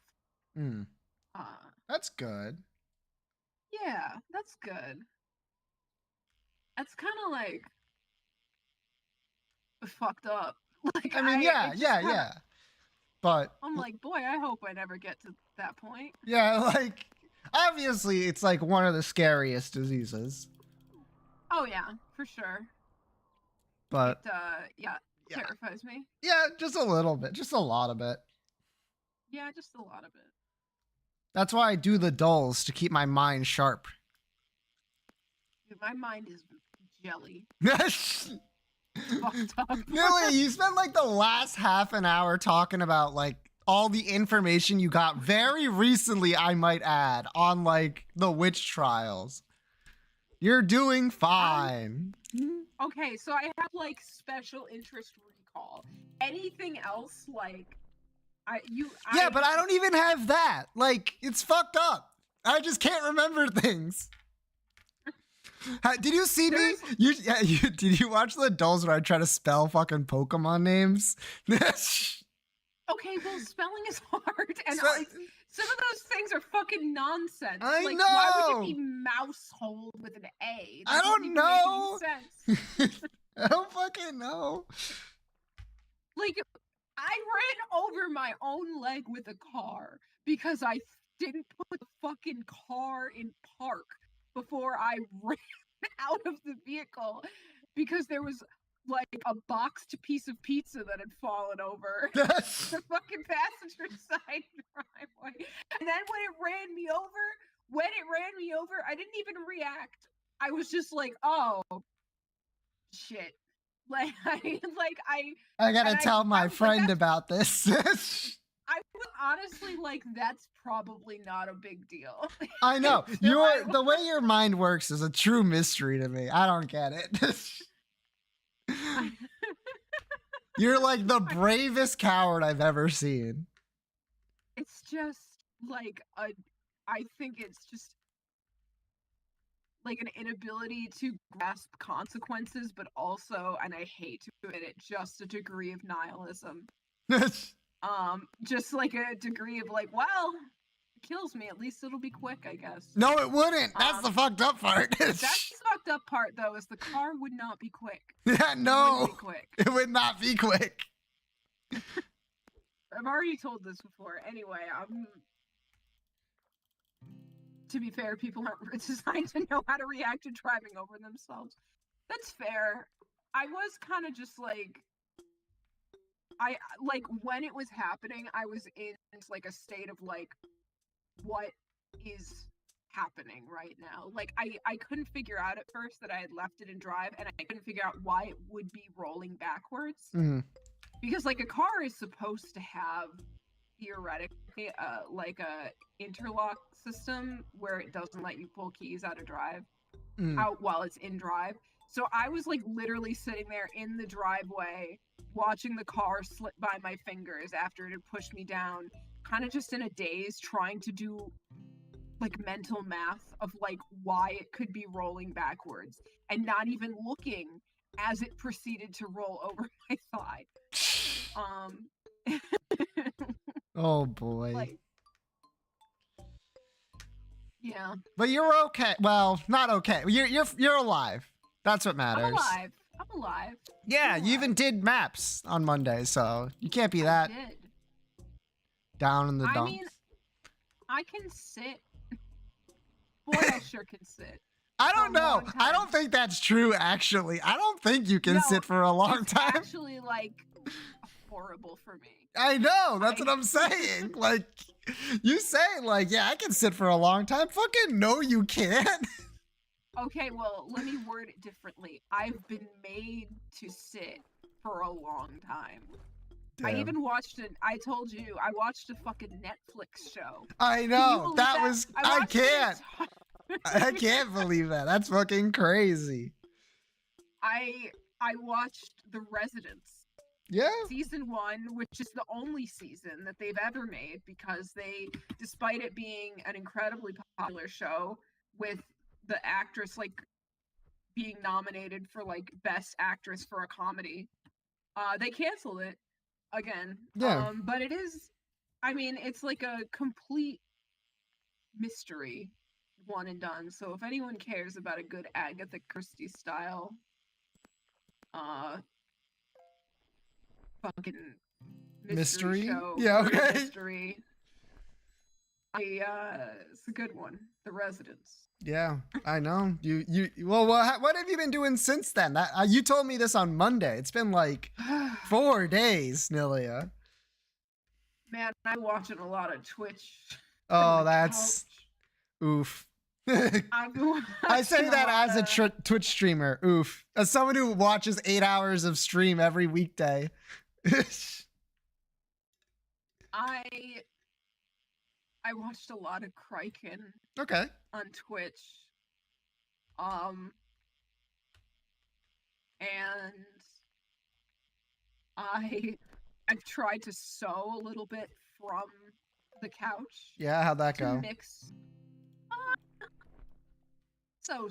That's good. Yeah, that's good. That's kind of like fucked up. Like, I mean, yeah. But I'm like, boy, I hope I never get to that point. Yeah, like obviously it's like one of the scariest diseases. Oh yeah, for sure. But it terrifies me. Yeah, just a little bit, just a lot of it. Yeah, just a lot of it. That's why I do the dulls, to keep my mind sharp. Dude, my mind is jelly. Fucked up. Really, you spent like the last half an hour talking about like all the information you got very recently, I might add, on like the witch trials. You're doing fine. Okay, so I have like special interest recall. Anything else like but I don't even have that. Like, it's fucked up. I just can't remember things. Did you see me? Did you watch the dolls where I try to spell fucking Pokemon names? Okay, well, spelling is hard, and some of those things are fucking nonsense. I know. Why would it be mousehole with an A? I don't know. I don't fucking know. Like, I ran over my own leg with a car because I didn't put the fucking car in park before I ran out of the vehicle because there was like a boxed piece of pizza that had fallen over the fucking passenger side driveway. And then when it ran me over, I didn't even react. I was just like, oh shit. Like I gotta tell my was friend like, about this. I was honestly like, that's probably not a big deal. I know. Until The way your mind works is a true mystery to me. I don't get it. You're like the bravest coward I've ever seen. It's just like I think it's just like an inability to grasp consequences, but also, and I hate to admit it, just a degree of nihilism. Just like a degree of like, well, it kills me, at least it'll be quick, I guess. No, it wouldn't. That's the fucked up part. That's the fucked up part, though, is the car would not be quick. Yeah, no. It wouldn't be quick. It would not be quick. I've already told this before. Anyway, to be fair, people aren't designed to know how to react to driving over themselves. That's fair. I was kind of just like, when it was happening, I was in like a state of like, what is happening right now? Like, I couldn't figure out at first that I had left it in drive, and I couldn't figure out why it would be rolling backwards. Because like a car is supposed to have theoretically like a interlock system where it doesn't let you pull keys out of drive out while it's in drive. So I was like literally sitting there in the driveway watching the car slip by my fingers after it had pushed me down, kind of just in a daze, trying to do like mental math of like why it could be rolling backwards, and not even looking as it proceeded to roll over my thigh. Oh boy. Like, yeah. But you're okay. Well, not okay. You're alive. That's what matters. I'm alive. Yeah, you even did maps on Monday, so you can't be that I did. down in the dumps. I mean, I can sit. Boy, I sure can sit. I don't know. I don't think that's true, actually. I don't think you can sit for a long time. It's actually, like, horrible for me. I know. That's what I'm saying. Like, you say, like, yeah, I can sit for a long time. Fucking no, you can't. Okay, well, let me word it differently. I've been made to sit for a long time. Damn. I even watched I told you, I watched a fucking Netflix show. I know. That was, I can't. I can't believe that. That's fucking crazy. I watched The Residents. Yeah. Season 1, which is the only season that they've ever made, because they, despite it being an incredibly popular show with the actress like being nominated for like best actress for a comedy, they canceled it again. Yeah. But it is, I mean, it's like a complete mystery, one and done. So if anyone cares about a good Agatha Christie style fucking mystery show, yeah, okay, mystery, it's a good one. The Residents. Yeah, I know. Well, what have you been doing since then? You told me this on Monday. It's been like 4 days, Nilia. Man, I'm watching a lot of Twitch. Oh, that's oof. I say that as a Twitch streamer. Oof. As someone who watches 8 hours of stream every weekday. I watched a lot of Kraken. Okay. On Twitch. And I've tried to sew a little bit from the couch. Yeah, how'd that go? Mix. So.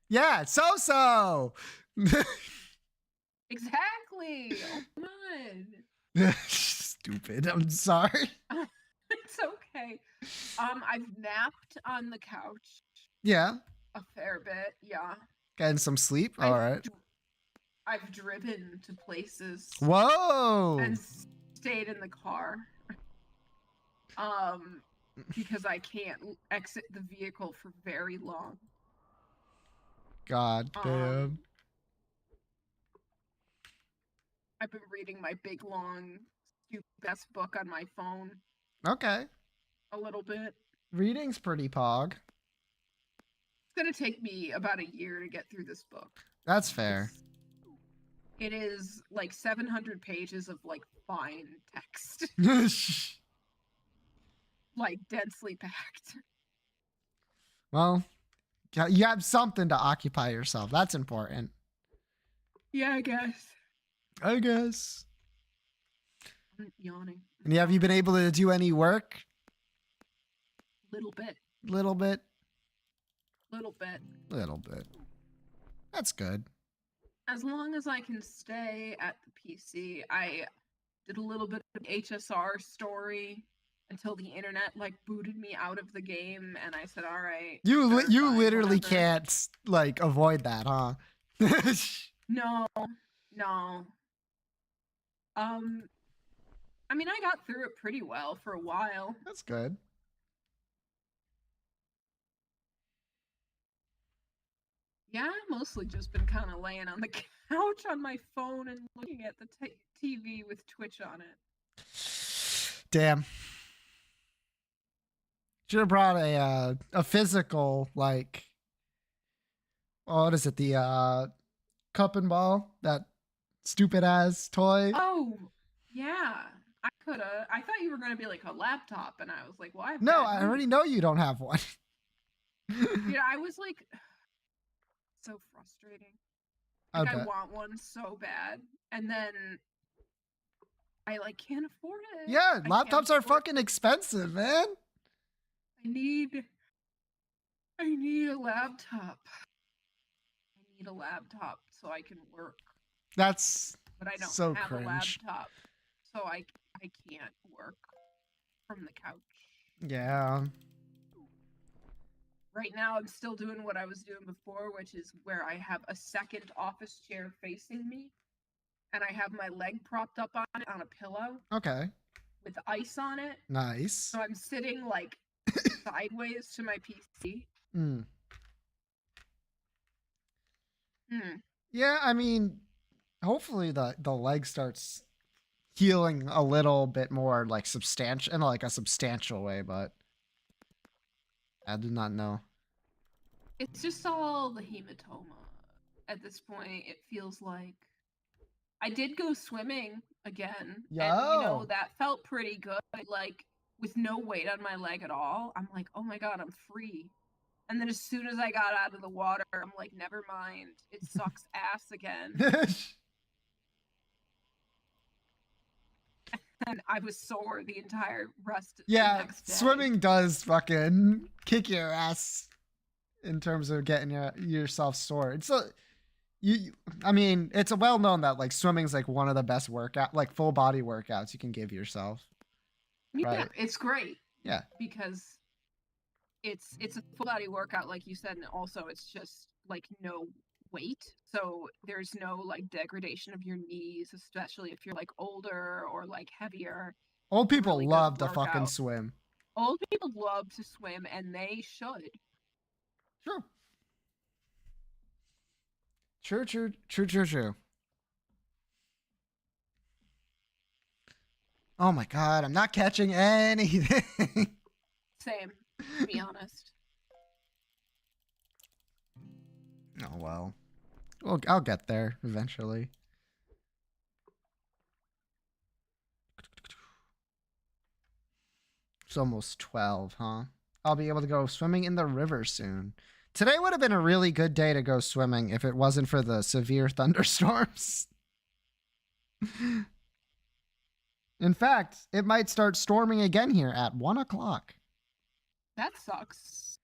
Yeah, so. Exactly. Oh, God. Stupid. I'm sorry. It's okay. I've napped on the couch. Yeah. A fair bit, yeah. Getting some sleep? All right. I've driven to places. Whoa. And stayed in the car. Because I can't exit the vehicle for very long. God damn. I've been reading my big long stupid ass book on my phone Okay. a little bit. Reading's pretty pog. It's gonna take me about a year to get through this book. That's fair. It is like 700 pages of like fine text, like densely packed. Well, you have something to occupy yourself. That's important. Yeah, I guess. I guess. I'm yawning. And have you been able to do any work? Little bit. Little bit. Little bit. Little bit. That's good. As long as I can stay at the PC, I did a little bit of HSR story until the internet like booted me out of the game, and I said, "All right." You fine, literally whatever." can't like avoid that, huh? No, no. I mean, I got through it pretty well for a while. That's good. Yeah, I've mostly just been kind of laying on the couch on my phone and looking at the TV with Twitch on it. Damn. Should have brought a physical, like, what is it, the cup and ball, that stupid ass toy. Oh, yeah. I could have. I thought you were going to be like a laptop, and I was like, well, I have No, bad I news. already know you don't have one. Dude, I was like, so frustrating. Like, I bet. want one so bad, and then I like can't afford it. Yeah, I laptops can't are afford- fucking expensive, man. I need a laptop. I need a laptop so I can work, That's but I don't so have cringe. a laptop, so I can't work from the couch. Yeah. Right now, I'm still doing what I was doing before, which is where I have a second office chair facing me, and I have my leg propped up on it on a pillow Okay. with ice on it. Nice. So I'm sitting like sideways to my PC. Mm. Hmm. Yeah, I mean, hopefully the leg starts healing a little bit more, like substantial, in like a substantial way, but I do not know. It's just all the hematoma. At this point, it feels like I did go swimming again, and you know Yo. that felt pretty good. Like with no weight on my leg at all, I'm like, oh my god, I'm free. And then as soon as I got out of the water, I'm like, never mind, it sucks ass again. And I was sore the entire rest of the Yeah, next day. swimming does fucking kick your ass in terms of getting yourself sore. It's I mean, it's a well known that like swimming's like one of the best like full body workouts you can give yourself. Yeah, right? it's great. Yeah. Because it's a full body workout, like you said, and also it's just like no weight, so there's no like degradation of your knees, especially if you're like older or like heavier. Old people really good love to fucking workout. swim. Old people love to swim, and they should. True. Oh my god, I'm not catching anything. Same, to be honest. Oh well. Well, I'll get there eventually. It's almost 12, huh? I'll be able to go swimming in the river soon. Today would have been a really good day to go swimming if it wasn't for the severe thunderstorms. In fact, it might start storming again here at 1 o'clock. That sucks.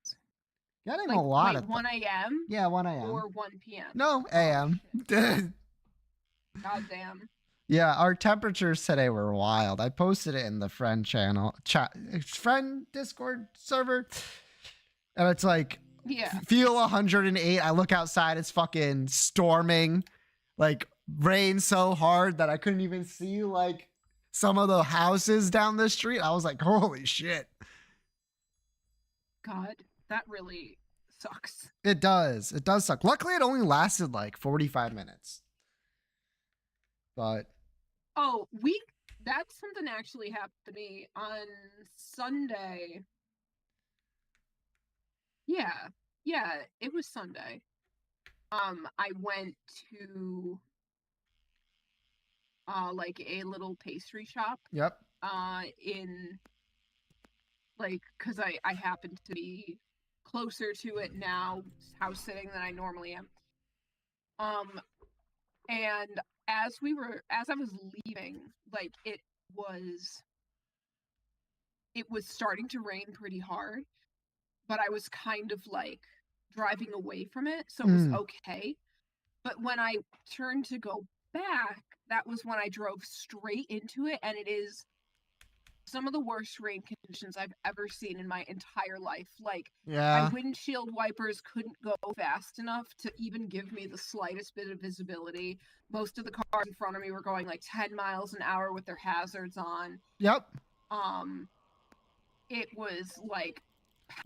Getting like, a lot wait, of 1 a.m.? Yeah, 1 a.m. Or 1 p.m.? No, a.m. God damn. Yeah, our temperatures today were wild. I posted it in the friend friend Discord server. And it's like, yeah, feel 108. I look outside, it's fucking storming. Like, rain so hard that I couldn't even see, like, some of the houses down the street. I was like, holy shit. God, that really sucks. It does. It does suck. Luckily, it only lasted like 45 minutes. But Oh, that's something actually happened to me on Sunday. Yeah, it was Sunday. I went to like a little pastry shop Yep. in like because I happen to be closer to it now house sitting than I normally am. Um and as I was leaving, like it was starting to rain pretty hard, but I was kind of like driving away from it, so it was Mm. okay. But when I turned to go back, that was when I drove straight into it, and it is some of the worst rain conditions I've ever seen in my entire life. Like, my Yeah. windshield wipers couldn't go fast enough to even give me the slightest bit of visibility. Most of the cars in front of me were going like 10 miles an hour with their hazards on. Yep. Um, it was like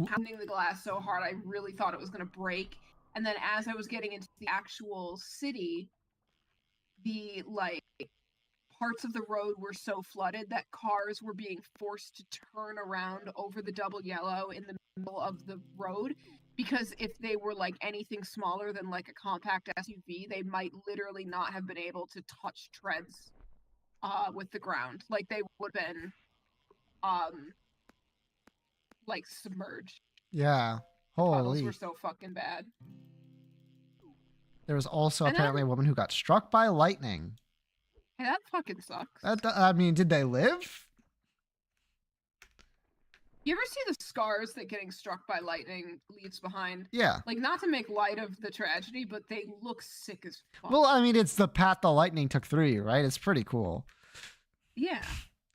pounding the glass so hard I really thought it was going to break. And then as I was getting into the actual city, the like parts of the road were so flooded that cars were being forced to turn around over the double yellow in the middle of the road, because if they were like anything smaller than like a compact SUV, they might literally not have been able to touch treads with the ground. Like they would have been um like submerged. Yeah. Puddles were Holy. so fucking bad. There was also And then, apparently a woman who got struck by lightning. hey, that fucking sucks. I mean, did they live? You ever see the scars that getting struck by lightning leaves behind? Yeah. Like, not to make light of the tragedy, but they look sick as fuck. Well, I mean, it's the path the lightning took through you, right? It's pretty cool. Yeah.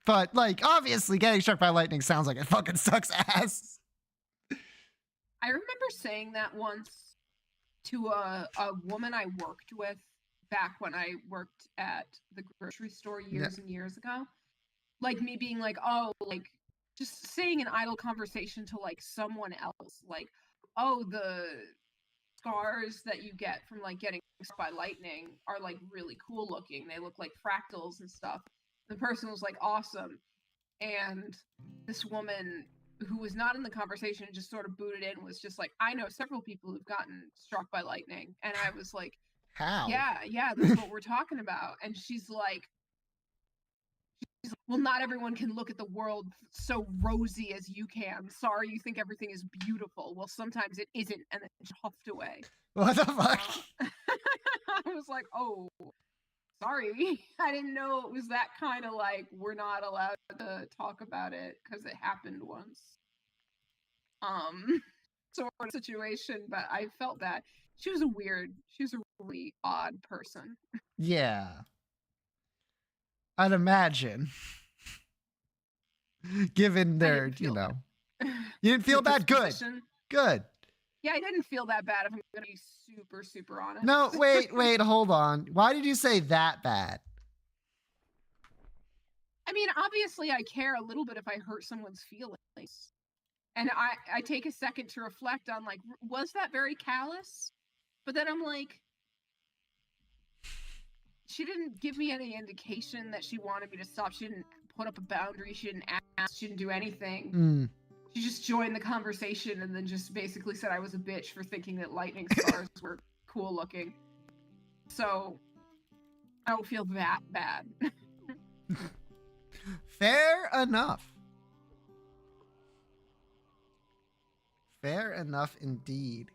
But, like, obviously getting struck by lightning sounds like it fucking sucks ass. I remember saying that once to a woman I worked with back when I worked at the grocery store years and years ago. Like, me being like, oh, like, just saying an idle conversation to, like, someone else. Like, oh, the scars that you get from, like, getting struck by lightning are, like, really cool looking. They look like fractals and stuff. The person was like, awesome. And this woman who was not in the conversation, just sort of booted in, was just like, I know several people who've gotten struck by lightning. And I was like, How? yeah, that's what we're talking about. And she's like, well, not everyone can look at the world so rosy as you can. Sorry, you think everything is beautiful. Well, sometimes it isn't. And then she huffed away. What the fuck? I was like, oh, sorry. I didn't know it was that kind of like, we're not allowed to talk about it because it happened once. Sort of situation, but I felt that she was a really odd person. Yeah. I'd imagine. Given their, you know. You didn't feel bad? Good. Good. Yeah, I didn't feel that bad, if I'm going to be super, super honest. No, wait, hold on. Why did you say that bad? I mean, obviously I care a little bit if I hurt someone's feelings. And I take a second to reflect on, like, was that very callous? But then I'm like, she didn't give me any indication that she wanted me to stop. She didn't put up a boundary. She didn't ask. She didn't do anything. Mm. She just joined the conversation and then just basically said I was a bitch for thinking that lightning stars were cool looking. So I don't feel that bad. Fair enough. Fair enough indeed.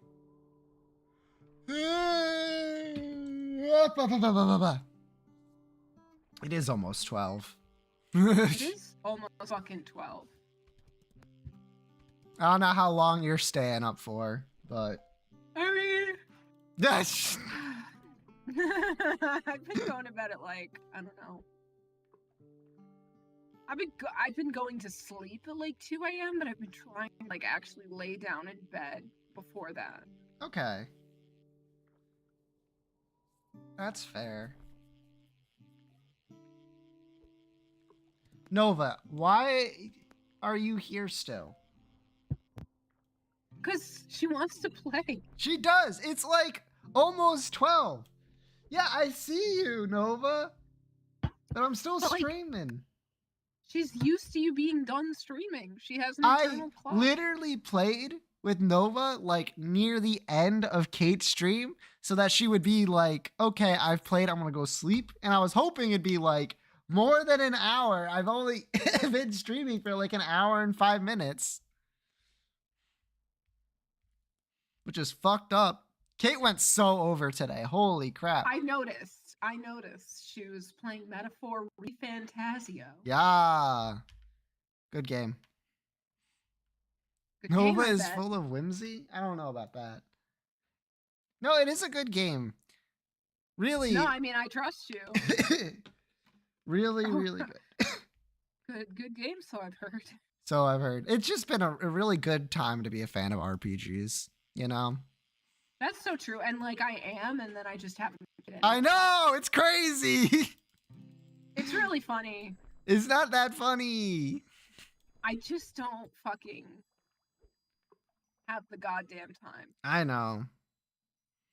It is almost 12. It is almost fucking 12. I don't know how long you're staying up for, but I mean, that's I've been going to bed at like, I don't know. I've been going to sleep at like 2 a.m., but I've been trying to like actually lay down in bed before that. okay. That's fair. Nova, why are you here still? Because she wants to play. She does. It's like almost 12. Yeah, I see you, Nova. But I'm still But, like, streaming. she's used to you being done streaming. She has an I internal clock. literally played with Nova like near the end of Kate's stream so that she would be like, okay, I've played, I'm gonna go sleep. And I was hoping it'd be like more than an hour. I've only been streaming for like an hour and 5 minutes, which is fucked up. Kate went so over today. Holy crap. I noticed. She was playing Metaphor Refantasio. Yeah. Good game. Good game, Nova I is bet. full of whimsy? I don't know about that. No, it is a good game. Really. No, I mean, I trust you. Really, really good. Good game, so I've heard. So I've heard. It's just been a really good time to be a fan of RPGs, you know? That's so true. And, like, I am, and then I just haven't get I know! It's crazy! It's really funny. It's not that funny. I just don't fucking have the goddamn time. I know.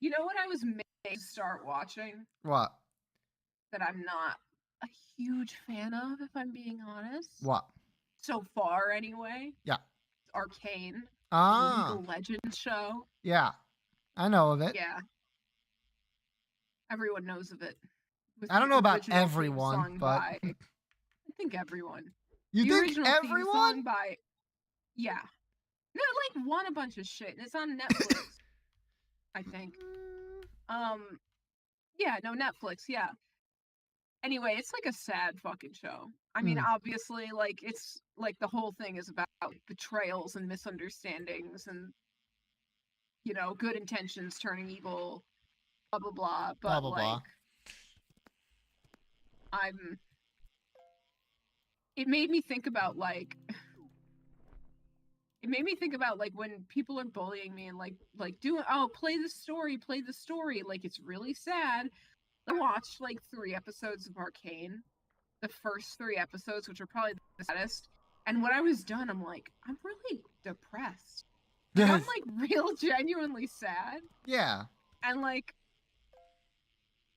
You know what I was made to start watching What? that I'm not a huge fan of, if I'm being honest? What? So far, anyway. Yeah. Arcane. Ah. The League of Legends show. Yeah. I know of it. Yeah. Everyone knows of it. I don't know about original theme everyone, song but by, I think everyone. you The think original theme everyone? song by, yeah. No, it like won a bunch of shit, and it's on Netflix. I think. Yeah, no, Netflix, yeah. Anyway, it's like a sad fucking show. I mean, obviously, like, it's like the whole thing is about betrayals and misunderstandings and, you know, good intentions turning evil, blah, blah, blah. But, Blah, blah, like, blah. it made me think about, like, when people are bullying me and like doing, oh, play the story. Like, it's really sad. I watched like 3 episodes of Arcane, the first 3 episodes, which are probably the saddest. And when I was done, I'm like, I'm really depressed. Like, I'm like real genuinely sad. Yeah. And like,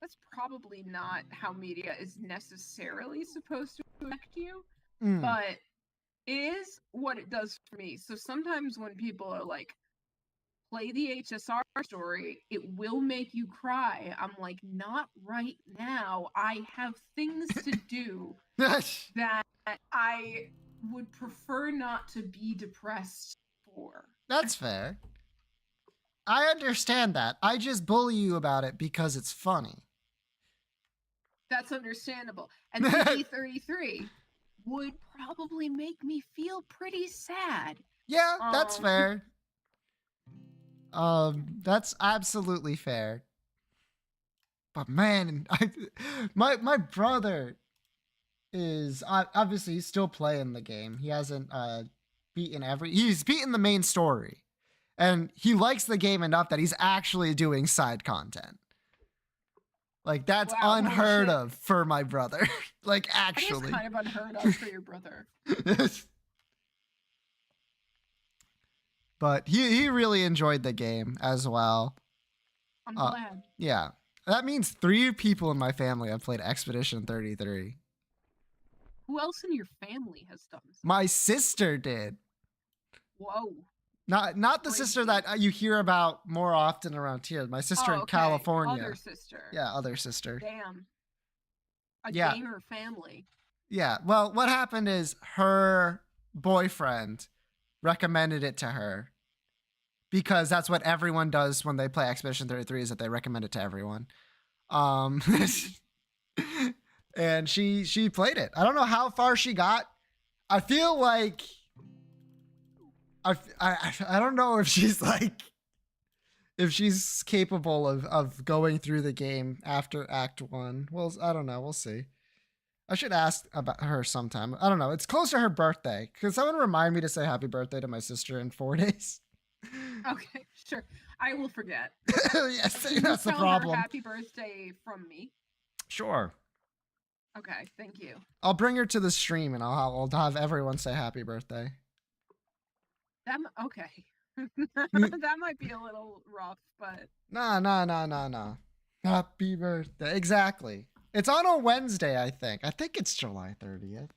that's probably not how media is necessarily supposed to affect you, but it is what it does for me. So sometimes when people are like, play the HSR story, it will make you cry. I'm like, not right now. I have things to do that I would prefer not to be depressed for. That's fair. I understand that. I just bully you about it because it's funny. That's understandable. And PG-33 would probably make me feel pretty sad. Yeah, that's fair. That's absolutely fair. But man, my brother is obviously he's still playing the game. He hasn't he's beaten the main story. And he likes the game enough that he's actually doing side content. Like, that's unheard of for my brother. Like, actually. That is kind of unheard of for your brother. But he really enjoyed the game as well. I'm glad. Yeah. That means 3 people in my family have played Expedition 33. Who else in your family has done so? My sister did. Whoa. Not the sister that you hear about more often around here. My sister in California. Other sister. Yeah, other sister. Damn. A gamer family. Yeah. Well, what happened is her boyfriend recommended it to her because that's what everyone does when they play Expedition 33 is that they recommend it to everyone. And she played it. I don't know how far she got. I feel like I don't know if she's like if she's capable of going through the game after Act 1. Well, I don't know. We'll see. I should ask about her sometime. I don't know. It's close to her birthday. Could someone remind me to say happy birthday to my sister in 4 days? Okay, sure. I will forget. Yes, that's the problem. Happy birthday from me. Sure. Okay, thank you. I'll bring her to the stream and I'll have everyone say happy birthday. Okay. That might be a little rough, but Nah. Happy birthday. Exactly. It's on a Wednesday, I think. I think it's July 30th.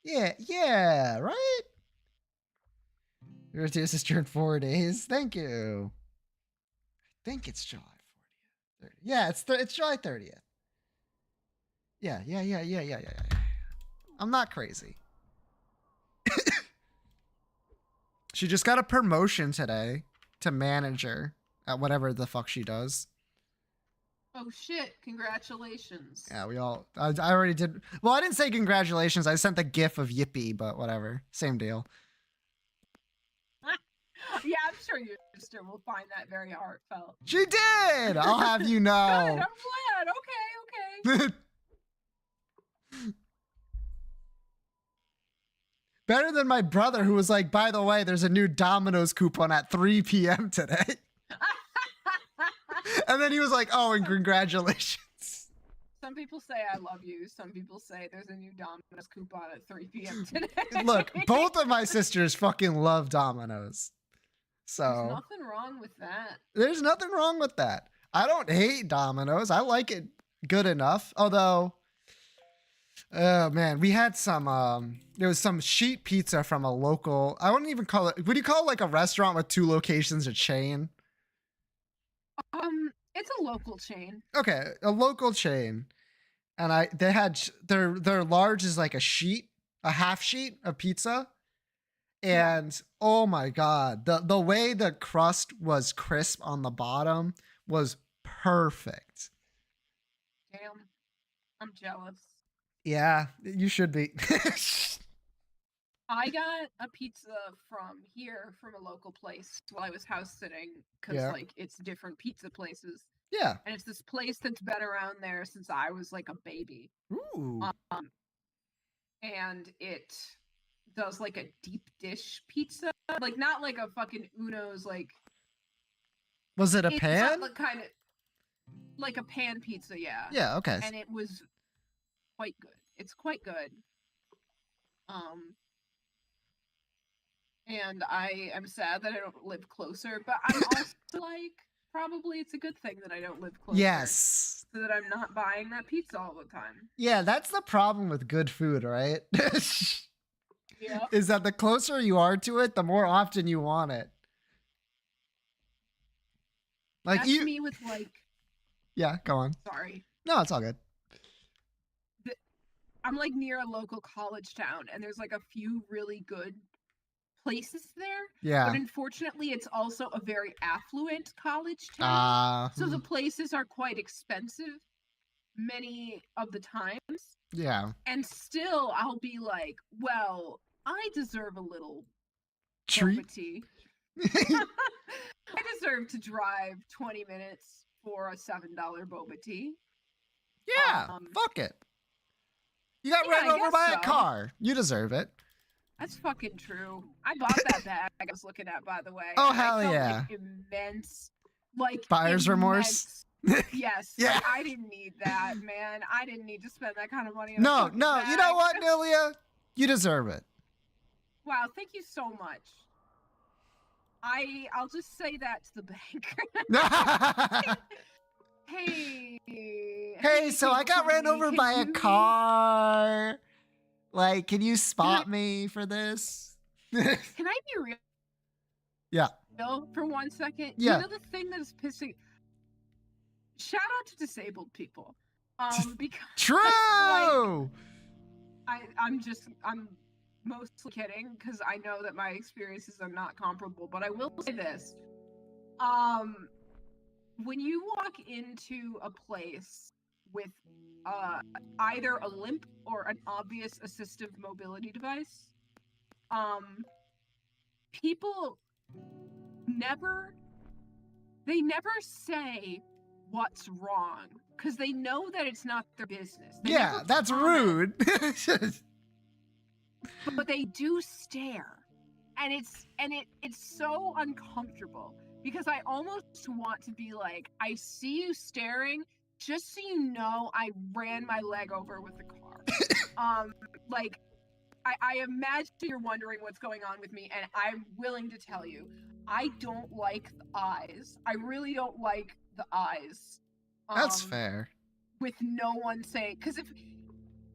Yeah, right? Your sister in 4 days. Thank you. I think it's July 40th. Yeah, it's July 30th. Yeah. I'm not crazy. She just got a promotion today to manager at whatever the fuck she does. Oh shit! Congratulations. Yeah, I already did. Well, I didn't say congratulations. I sent the gif of Yippee, but whatever. Same deal. Yeah, I'm sure your sister will find that very heartfelt. She did! I'll have you Good, know. I'm glad. Okay. Better than my brother, who was like, by the way, there's a new Domino's coupon at 3 p.m. today. And then he was like, oh, and congratulations. Some people say I love you. Some people say there's a new Domino's coupon at 3 p.m. today. Look, both of my sisters fucking love Domino's. So there's nothing wrong with that. There's nothing wrong with that. I don't hate Domino's. I like it good enough. Although, oh man, we had some, there was some sheet pizza from a local, I wouldn't even call it, would you call it like a restaurant with 2 locations a chain? It's a local chain. Okay, a local chain. And they had, their large is like a half sheet of pizza. And oh my God, the way the crust was crisp on the bottom was perfect. Damn, I'm jealous. Yeah, you should be. I got a pizza from a local place while I was house sitting because like it's different pizza places. Yeah. And it's this place that's been around there since I was like a baby. Ooh. And it does like a deep dish pizza, like not like a fucking Uno's like. Was it a pan? It's kind of like a pan pizza, yeah. Yeah. Okay. And it was quite good. It's quite good. And I am sad that I don't live closer, but I'm also like, probably it's a good thing that I don't live closer. Yes. So that I'm not buying that pizza all the time. Yeah, that's the problem with good food, right? Yeah. Is that the closer you are to it, the more often you want it. Like that's me with like. Yeah, go on. Sorry. No, it's all good. I'm like near a local college town, and there's like a few really good places there. Yeah. But unfortunately, it's also a very affluent college town. So the places are quite expensive many of the times. Yeah. And still, I'll be like, well, I deserve a little treat. I deserve to drive 20 minutes for a $7 boba tea. Yeah, fuck it. You got run over by a car. You deserve it. That's fucking true. I bought that bag I was looking at, by the way. Oh, hell yeah. Like, immense. Like, buyer's remorse. Yes. Yeah. Like, I didn't need that, man. I didn't need to spend that kind of money on No. a bag. You know what, Nilia? You deserve it. Wow, thank you so much. I'll just say that to the bank. Hey, so I got ran over by a car. Like, can you spot me for this? Can I be real? Yeah. For 1 second? Yeah. You know the thing that is pissing... Shout out to disabled people. Because... True! Like, I'm mostly kidding, because I know that my experiences are not comparable, but I will say this. When you walk into a place with either a limp or an obvious assistive mobility device, people never say what's wrong because they know that it's not their business. Yeah, that's rude. But they do stare, and it's so uncomfortable because I almost want to be like, I see you staring. Just so you know, I ran my leg over with the car. Like, I imagine you're wondering what's going on with me, and I'm willing to tell you, I don't like the eyes. I really don't like the eyes. That's fair. with no one saying, because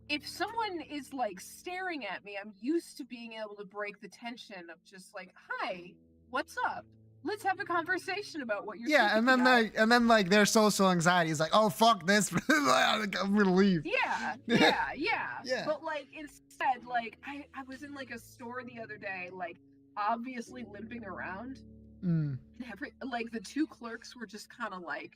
if someone is like staring at me, I'm used to being able to break the tension of just like, hi, what's up? Let's have a conversation about what you're Yeah, and then about. like their social anxiety is like, oh fuck this, I'm gonna leave. Yeah. But like instead, like I was in like a store the other day, like obviously limping around. Mm. And like the two clerks were just kind of like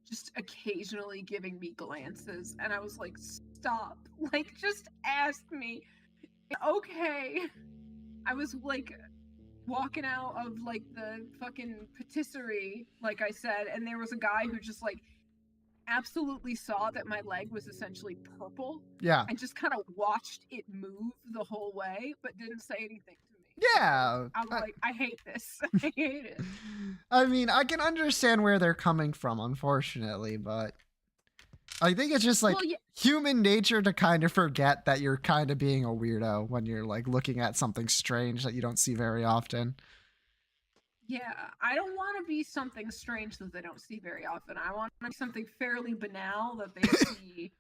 just occasionally giving me glances, and I was like, stop, like just ask me. Okay. I was like walking out of like the fucking patisserie, like I said, and there was a guy who just like absolutely saw that my leg was essentially purple. Yeah. And just kind of watched it move the whole way, but didn't say anything to me. Yeah. I'm like, I hate this. I hate it. I mean, I can understand where they're coming from, unfortunately, but I think it's just like human nature to kind of forget that you're kind of being a weirdo when you're like looking at something strange that you don't see very often. Yeah, I don't want to be something strange that they don't see very often. I want to be something fairly banal that they see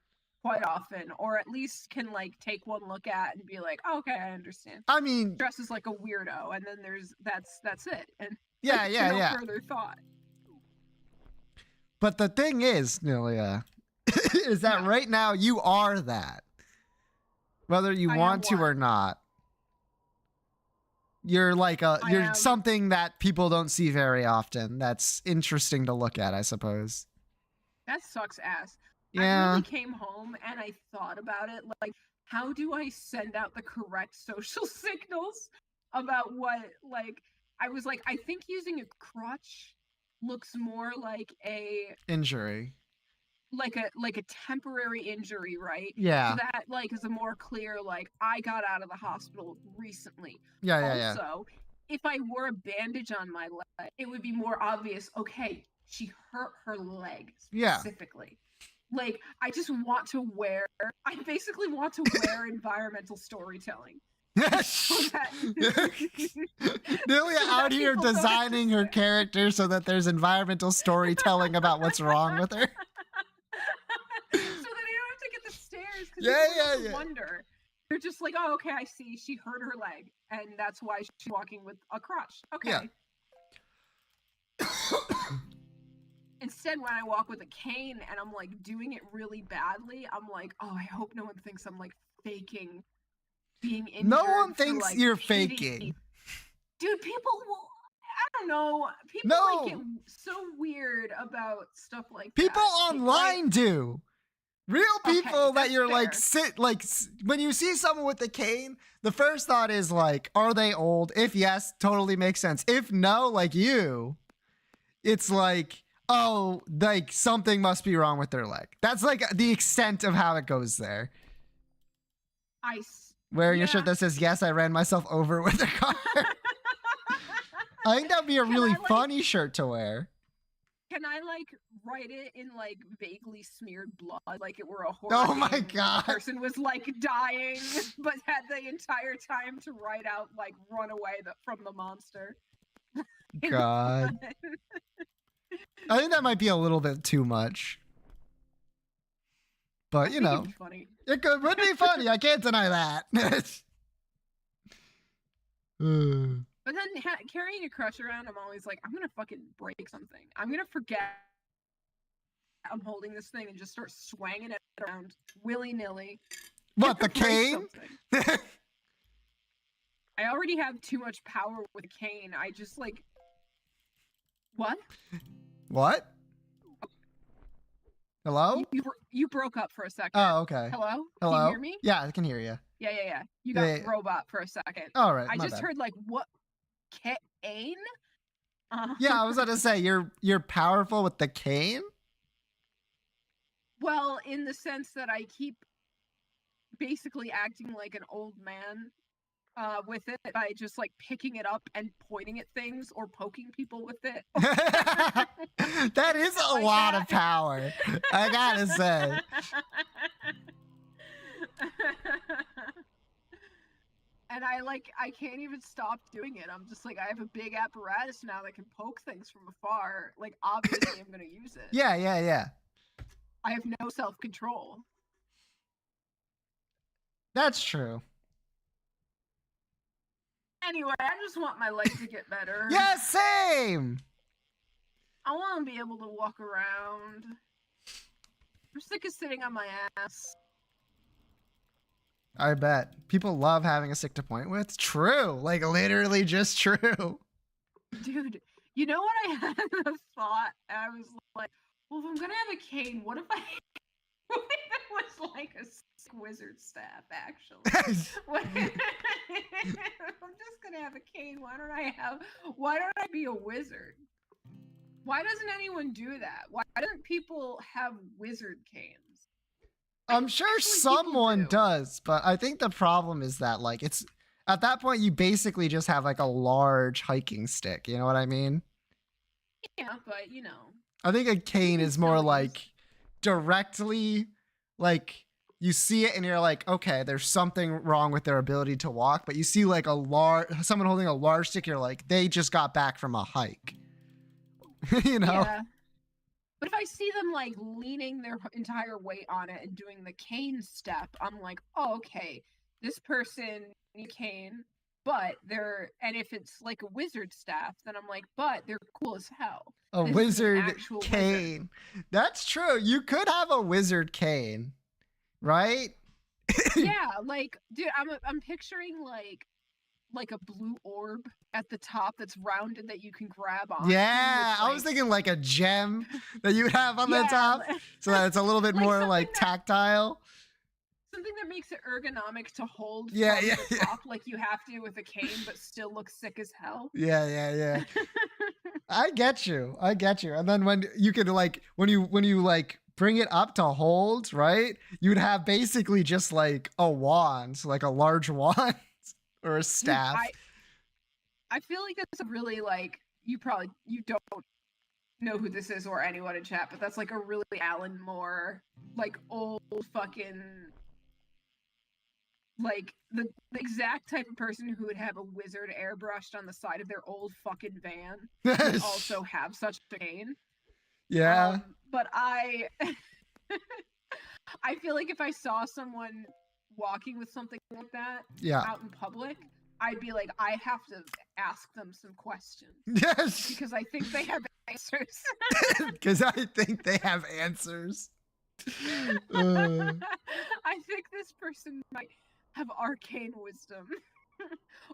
quite often, or at least can like take one look at and be like, oh, okay, I understand. I mean, dresses like a weirdo, and then that's it. And yeah. further thought. But the thing is, Nilia, is that right now you are that, whether you want to or not. You're like you're something that people don't see very often. That's interesting to look at, I suppose. That sucks ass. Yeah. I really came home and I thought about it. Like, how do I send out the correct social signals about what, like, I was like, I think using a crutch looks more like a injury. Like a temporary injury, right? Yeah. So that like is a more clear like I got out of the hospital recently. Yeah. Also, if I wore a bandage on my leg, it would be more obvious. Okay, she hurt her leg specifically. Yeah. Like I basically want to wear environmental storytelling. Nelia out here designing her character so that there's environmental storytelling about what's wrong with her. So that they don't have to get the stairs. Yeah. Wonder. They're just like, oh, okay, I see. She hurt her leg, and that's why she's walking with a crutch. Okay. Yeah. Instead, when I walk with a cane and I'm like doing it really badly, I'm like, oh, I hope no one thinks I'm like faking being injured. No one thinks like, you're faking. Dude, people will. I don't know. People like get so weird about stuff like people that. People online do. Real people that you're fair. like when you see someone with a cane, the first thought is like, are they old? If yes, totally makes sense. If no, like you, it's like, oh, like something must be wrong with their leg. That's like the extent of how it goes there. Wearing a shirt that says, yes, I ran myself over with a car. I think that'd be a really funny shirt to wear. Can I like write it in like vaguely smeared blood, like it were a horror? Oh my god! The person was like dying, but had the entire time to write out like "run away" from the monster. God, I think that might be a little bit too much. But you know, funny. It would be funny. I can't deny that. But then carrying a crutch around, I'm always like, I'm gonna fucking break something. I'm gonna forget I'm holding this thing and just start swanging it around willy-nilly. What, the cane? I already have too much power with a cane. I just like... What? What? Hello? You broke up for a second. Oh, okay. Hello? Hello? Can you hear me? Yeah, I can hear you. Yeah. You got robot for a second. All right. I just heard like, what? Cane? Yeah, I was about to say, you're powerful with the cane? Well, in the sense that I keep basically acting like an old man with it by just like picking it up and pointing at things or poking people with it. That is a lot of power, I gotta say. And I can't even stop doing it. I'm just like, I have a big apparatus now that can poke things from afar. Like, obviously I'm gonna use it. Yeah. I have no self-control. That's true. Anyway, I just want my life to get better. Yeah, same. I want to be able to walk around. I'm sick of sitting on my ass. I bet. People love having a sick to point with. True. Like, literally just true. Dude, you know what I had a thought? I was like, well, if I'm going to have a cane, what if what if it was like a sick wizard staff, actually? I'm just going to have a cane. Why don't I be a wizard? Why doesn't anyone do that? Why don't people have wizard canes? I'm sure someone does, but I think the problem is that, like, it's at that point you basically just have like a large hiking stick. You know what I mean? Yeah, but you know. I think a cane is more like directly, like you see it and you're like, okay, there's something wrong with their ability to walk. But you see like someone holding a large stick, you're like, they just got back from a hike. You know? Yeah. But if I see them like leaning their entire weight on it and doing the cane step, I'm like, oh, okay, this person needs a cane, and if it's like a wizard staff, then I'm like, but they're cool as hell. A wizard cane. That's true. You could have a wizard cane, right? Yeah, like, dude, I'm picturing like a blue orb at the top that's rounded that you can grab on. Yeah, I was thinking like a gem that you would have on the top, so that it's a little bit more like tactile. Something that makes it ergonomic to hold from the top like you have to with a cane, but still looks sick as hell. Yeah. I get you. And then when you could like when you like bring it up to hold, right? You'd have basically just like a wand, so like a large wand or a staff. I feel like that's a really like you don't know who this is or anyone in chat, but that's like a really Alan Moore, like old fucking like the exact type of person who would have a wizard airbrushed on the side of their old fucking van and also have such a cane. Yeah. But I feel like if I saw someone walking with something like that out in public, I'd be like, I have to ask them some questions. Yes. Because I think they have answers. Because I think they have answers. I think this person might have arcane wisdom.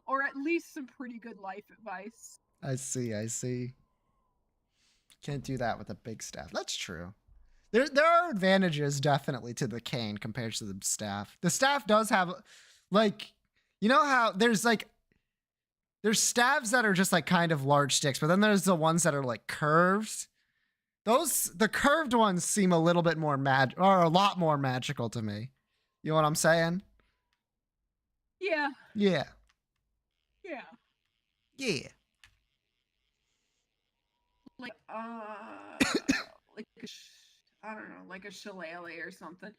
Or at least some pretty good life advice. I see. Can't do that with a big staff. That's true. There are advantages definitely to the cane compared to the staff. The staff does have, like, you know how there's staves that are just like kind of large sticks, but then there's the ones that are like curved. The curved ones seem a little bit more or a lot more magical to me. You know what I'm saying? Yeah. Yeah. Like I don't know, like a shillelagh or something.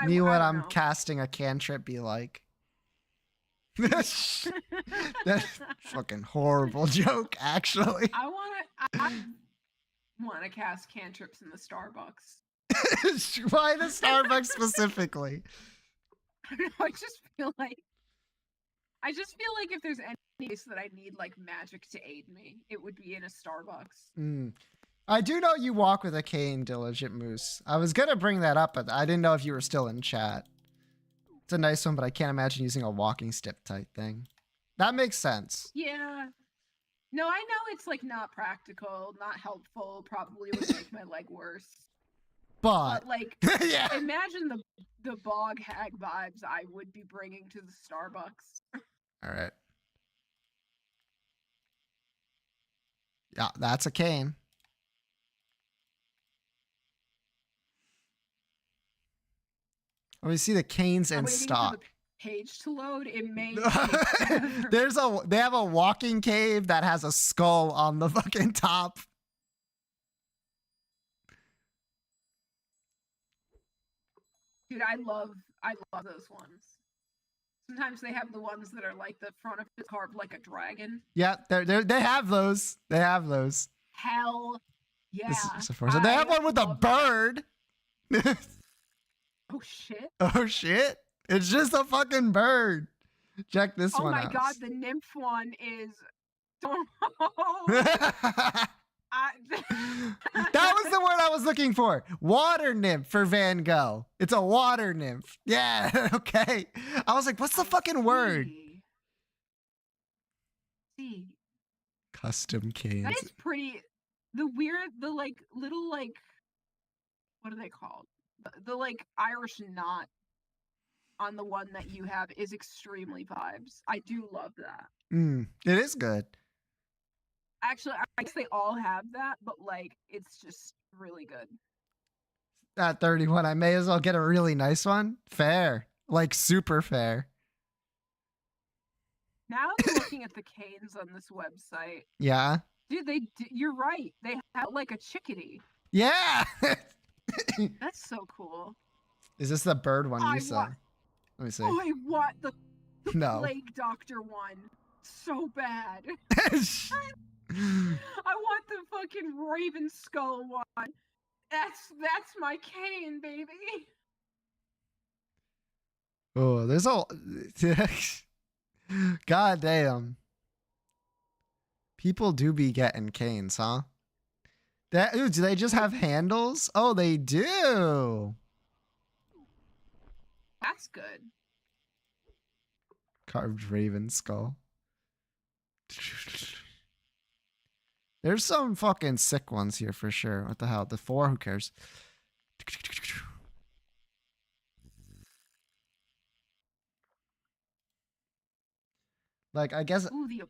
Me when I'm casting a cantrip be like. That's fucking horrible joke, actually. I want to cast cantrips in the Starbucks. Why the Starbucks specifically? I don't know, I just feel like if there's any place that I need like magic to aid me, it would be in a Starbucks. I do know you walk with a cane, Diligent Moose. I was gonna bring that up, but I didn't know if you were still in chat. It's a nice one, but I can't imagine using a walking stick type thing. That makes sense. Yeah. No, I know it's like not practical, not helpful, probably would make my leg worse. But like, imagine the bog hag vibes I would be bringing to the Starbucks. All right. Yeah, that's a cane. Let me see the canes in stock. Page to load. It may. They have a walking cave that has a skull on the fucking top. Dude, I love those ones. Sometimes they have the ones that are like the front of it carved like a dragon. Yeah, they have those. They have those. Hell yeah. They have one with a bird. Oh shit. Oh shit! It's just a fucking bird. Check this Oh one my out. god, the nymph one is. Don't. That was the word I was looking for. Water nymph for Van Gogh. It's a water nymph. Yeah, okay. I was like, what's the fucking word? See. Custom That canes. is pretty. The weird, the like little like, what are they called? The like Irish knot on the one that you have is extremely vibes. I do love that. It is good. Actually, I guess they all have that, but like it's just really good. At 31, I may as well get a really nice one. Fair. Like super fair. Now I'm looking at the canes on this website. Yeah. Dude, you're right. They have like a chickadee. Yeah. That's so cool. Is this the bird one you saw? Let me see. Oh, I want the No. plague doctor one so bad. I want the fucking Raven Skull one. That's my cane, baby. Oh, there's all. God damn. People do be getting canes, huh? Ooh, do they just have handles? Oh, they do. That's good. Carved raven skull. There's some fucking sick ones here for sure. What the hell? The 4, who cares? Like, I guess. Ooh, the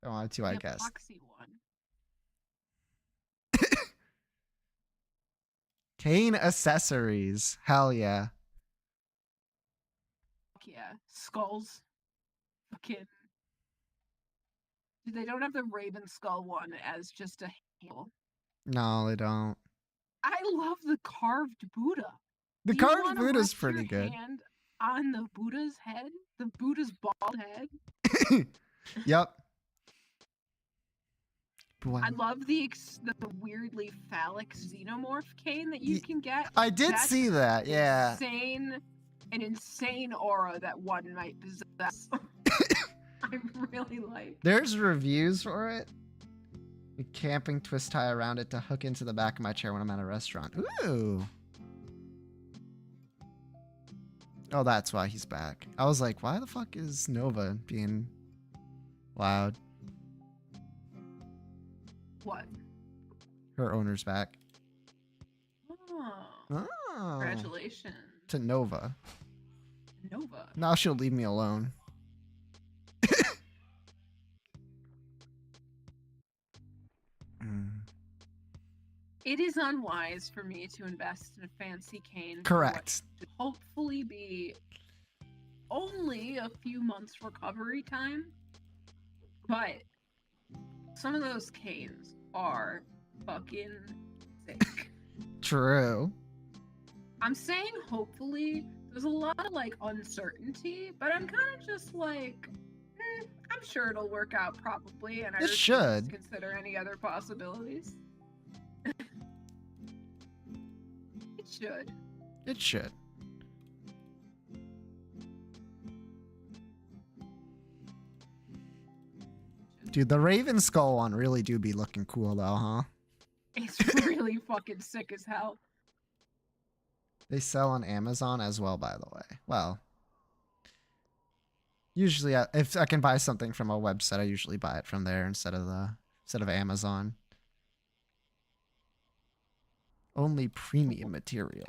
I wanted to, I guess. epoxy one. Cane accessories. Hell yeah. Fuck yeah. Skulls. Fucking. They don't have the Raven Skull one as just a handle. No, they don't. I love the carved Buddha. The Do you carved wanna Buddha's rest pretty your good. Hand on the Buddha's head? The Buddha's bald head? Yep. I love the weirdly phallic xenomorph cane that you can get. I did That's see that, yeah. An insane aura that one might possess. I really like. There's reviews for it. A camping twist tie around it to hook into the back of my chair when I'm at a restaurant. Ooh. Oh, that's why he's back. I was like, why the fuck is Nova being loud? What? Her owner's back. Oh. Oh. Congratulations. To Nova. Nova. Now she'll leave me alone. It is unwise for me to invest in a fancy cane. Correct. To hopefully be only a few months recovery time. But some of those canes are fucking sick. True. I'm saying hopefully. There's a lot of like uncertainty, but I'm kind of just like, I'm sure it'll work out probably, and I It should. consider any other possibilities. It should. It should. Dude, the Raven Skull one really do be looking cool though, huh? It's really fucking sick as hell. They sell on Amazon as well, by the way. Well, usually if I can buy something from a website, I usually buy it from there instead of Amazon. Only premium material.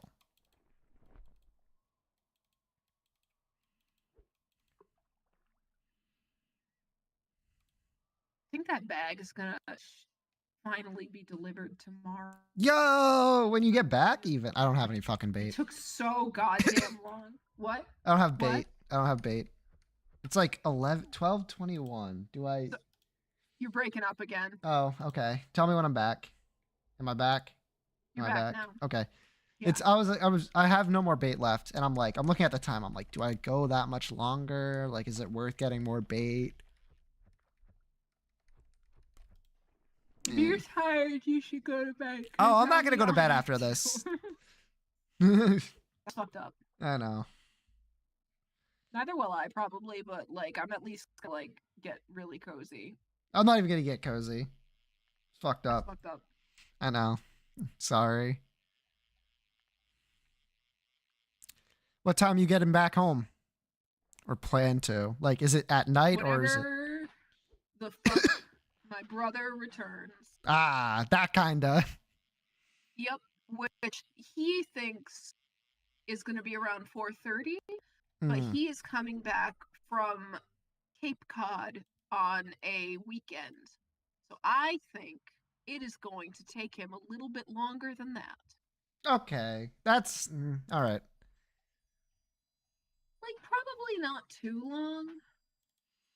I think that bag is gonna finally be delivered tomorrow. Yo, when you get back, even I don't have any fucking bait. It took so goddamn long. What? I don't have bait. What? I don't have bait. It's like 12:21. Do I? You're breaking up again. Oh, okay. Tell me when I'm back. Am I back? You're Am I back back? now. Okay. Yeah. I have no more bait left, and I'm looking at the time. I'm like, do I go that much longer? Like, is it worth getting more bait? If you're tired, you should go to bed. Oh, I'm not gonna go to bed after this. That's fucked up. I know. Neither will I probably, but like I'm at least gonna like get really cozy. I'm not even gonna get cozy. It's fucked That's up. fucked up. I know. Sorry. What time you getting back home? Or plan to? Like, is it at night or is it? Whenever the fuck my brother returns. Ah, that kinda. Yep, which he thinks is gonna be around 4:30, but Mm. he is coming back from Cape Cod on a weekend. So I think it is going to take him a little bit longer than that. Okay. That's all right. Like probably not too long,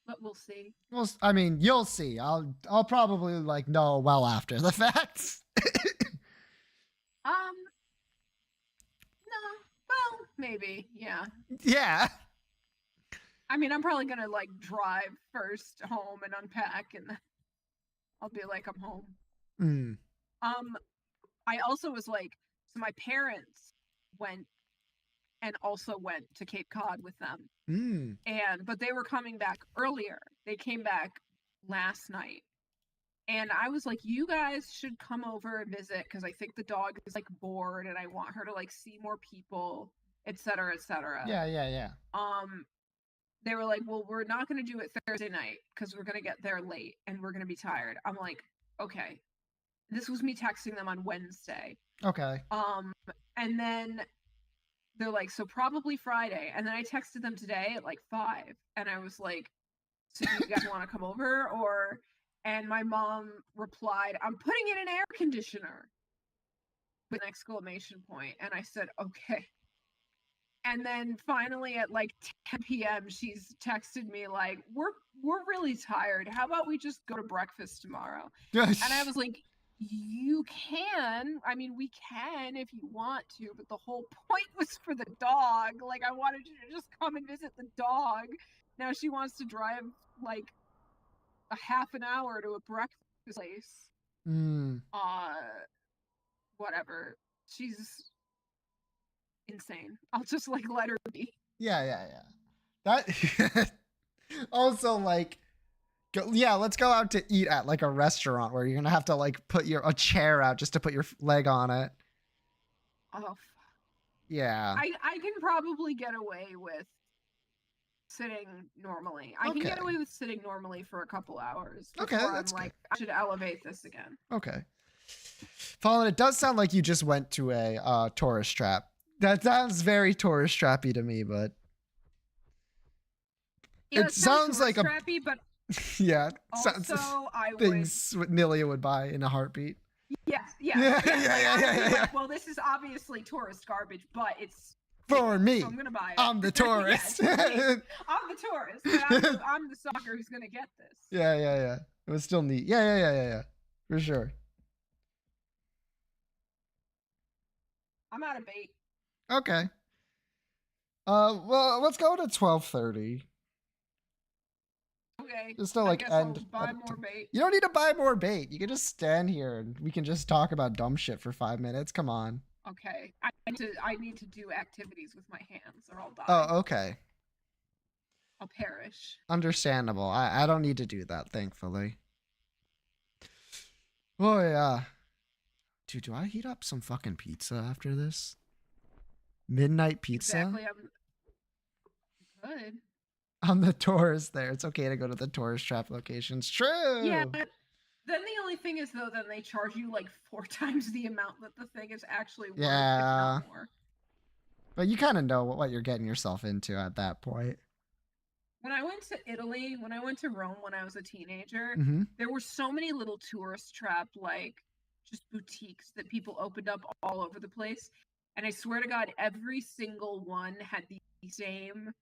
but we'll see. Well, I mean, you'll see. I'll probably like know well after the fact. Um, no, well, maybe, yeah. Yeah. I mean, I'm probably gonna like drive first home and unpack, and I'll be like, I'm home. Mm. I also was like, so my parents went and also went to Cape Cod with them. Mm. But they were coming back earlier. They came back last night. And I was like, you guys should come over and visit because I think the dog is like bored and I want her to like see more people, etc., etc. Yeah, yeah, yeah. They were like, well, we're not going to do it Thursday night because we're going to get there late and we're going to be tired. I'm like, okay. This was me texting them on Wednesday. Okay. And then they're like, so probably Friday. And then I texted them today at like 5. And I was like, so do you guys want to come over? Or, and my mom replied, I'm putting in an air conditioner with an exclamation point. And I said, okay. And then finally at like 10 p.m. she's texted me like, we're really tired. How about we just go to breakfast tomorrow? And I was like, you can. I mean, we can if you want to, but the whole point was for the dog. Like, I wanted you to just come and visit the dog. Now she wants to drive like a half an hour to a breakfast place. Whatever. She's insane. I'll just like let her be. Yeah, yeah, yeah. That also like yeah, let's go out to eat at like a restaurant where you're gonna have to like put a chair out just to put your leg on it. Oh, yeah. I can probably get away with sitting normally. I can get away with sitting normally for a couple hours. Okay, that's I'm like, I should elevate this again. Okay. Fallen, it does sound like you just went to a tourist trap. That sounds very tourist trappy to me, but yeah, it sounds like trappy, but yeah, also I things Nilia would buy in a heartbeat. Yes, Yeah. Well, this is obviously tourist garbage, but it's for me. So I'm gonna buy it. I'm the tourist. I'm the tourist. I'm the sucker who's gonna get this. Yeah. It was still neat. Yeah. For sure. I'm out of bait. Okay. Well, let's go to 12:30. Okay. Just to like end. Buy more bait. You don't need to buy more bait. You can just stand here and we can just talk about dumb shit for 5 minutes. Come on. Okay. I need to do activities with my hands or I'll die. Oh, okay. I'll perish. Understandable. I don't need to do that, thankfully. Oh yeah. Dude, do I heat up some fucking pizza after this? Midnight pizza? Exactly. I'm good. I'm the tourist there. It's okay to go to the tourist trap locations. True. Yeah. Then the only thing is, though, then they charge you like 4 times the amount that the thing is actually worth. Yeah. If not more. But you kind of know what you're getting yourself into at that point. When I went to Italy, when I went to Rome when I was a teenager, there were so many little tourist trap, like, just boutiques that people opened up all over the place. And I swear to God, every single one had the same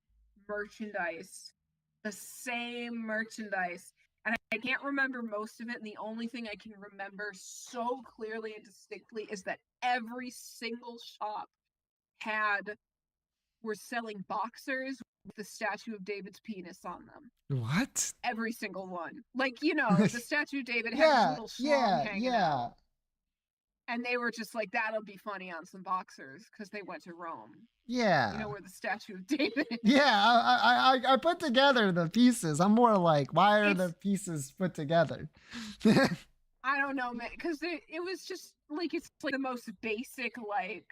merchandise. The same merchandise. And I can't remember most of it. And the only thing I can remember so clearly and distinctly is that every single shop were selling boxers with the statue of David's penis on them. What? Every single one. Like, you know, the statue of David has a little schlong hanging out. And they were just like, that'll be funny on some boxers because they went to Rome. Yeah. You know, where the statue of David is. Yeah, I put together the pieces. I'm more like, why are the pieces put together? I don't know, man, because it was just like, it's like the most basic, like,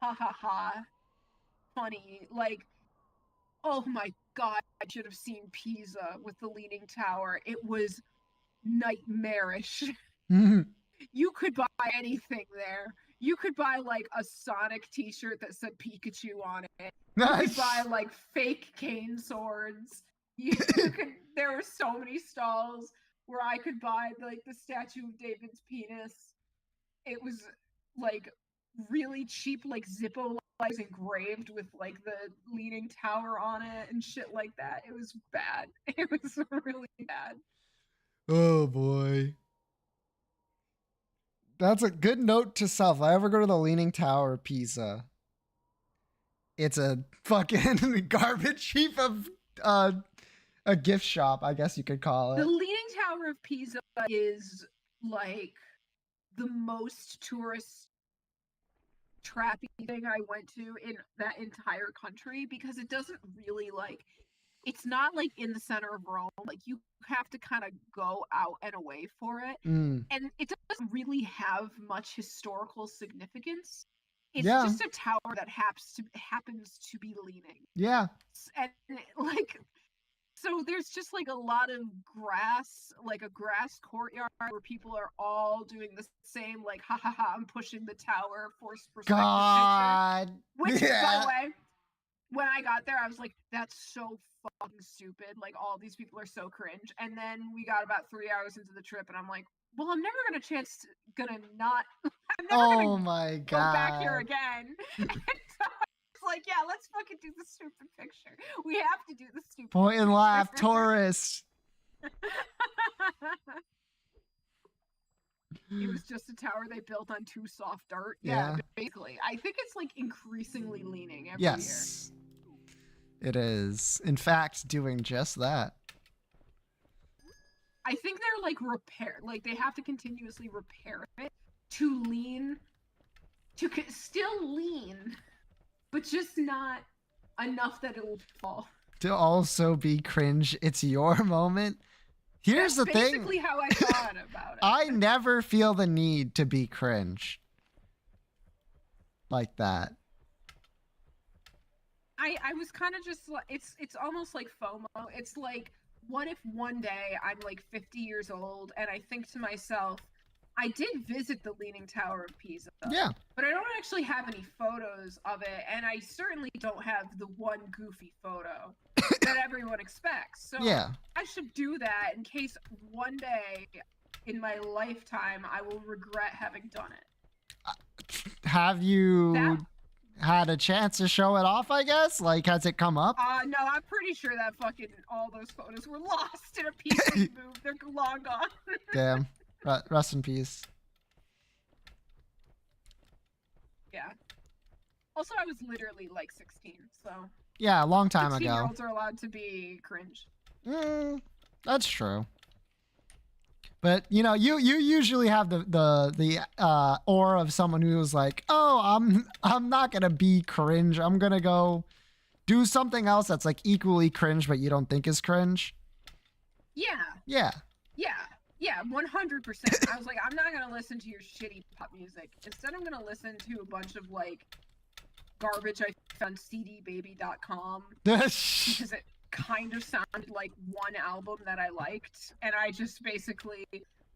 ha ha ha, funny, like, oh my god, I should have seen Pisa with the Leaning Tower. It was nightmarish. You could buy anything there. You could buy like a Sonic t-shirt that said Pikachu on it. You could buy like fake cane swords. You could, there were so many stalls where I could buy like the statue of David's penis. It was like really cheap, like Zippo lights engraved with like the Leaning Tower on it and shit like that. It was bad. It was really bad. Oh boy. That's a good note to self. If I ever go to the Leaning Tower of Pisa, it's a fucking garbage heap of a gift shop, I guess you could call it. The Leaning Tower of Pisa is like the most tourist trappy thing I went to in that entire country, because it doesn't really like, it's not like in the center of Rome. Like you have to kind of go out and away for it. And it doesn't really have much historical significance. It's just a tower that happens to be leaning. Yeah. And like, so there's just like a lot of grass, like a grass courtyard where people are all doing the same, like, ha ha ha, I'm pushing the tower, forced perspective picture. Which, by the way, when I got there, I was like, that's so fucking stupid. Like, all these people are so cringe. And then we got about 3 hours into the trip, and I'm like, well, I'm never gonna go back here again. And so it's like, yeah, let's fucking do the stupid picture. We have to do the stupid point and laugh, tourist. It was just a tower they built on too soft dirt. Yeah, basically. I think it's like increasingly leaning every year. Yes, it is. In fact, doing just that. I think they're like like they have to continuously repair it to lean, to still lean, but just not enough that it'll fall. To also be cringe, it's your moment. Here's the thing. That's basically how I thought about it. I never feel the need to be cringe like that. I was kind of just like, it's almost like FOMO. It's like, what if one day I'm like 50 years old and I think to myself, I did visit the Leaning Tower of Pisa. Yeah. But I don't actually have any photos of it, and I certainly don't have the one goofy photo that everyone expects. So yeah, I should do that in case one day in my lifetime I will regret having done it. Have you had a chance to show it off, I guess? Like, has it come up? No, I'm pretty sure that fucking all those photos were lost in a piece of move. They're long gone. Damn. Rest in peace. Yeah. Also, I was literally like 16, so. Yeah, a long time ago. 16-year-olds are allowed to be cringe. That's true. But you know, you usually have the aura of someone who was like, oh, I'm not gonna be cringe. I'm gonna go do something else that's like equally cringe, but you don't think is cringe. Yeah. Yeah. Yeah. Yeah, 100%. I was like, I'm not gonna listen to your shitty pop music. Instead, I'm gonna listen to a bunch of like garbage I found cdbaby.com because it kind of sounded like one album that I liked, and I just basically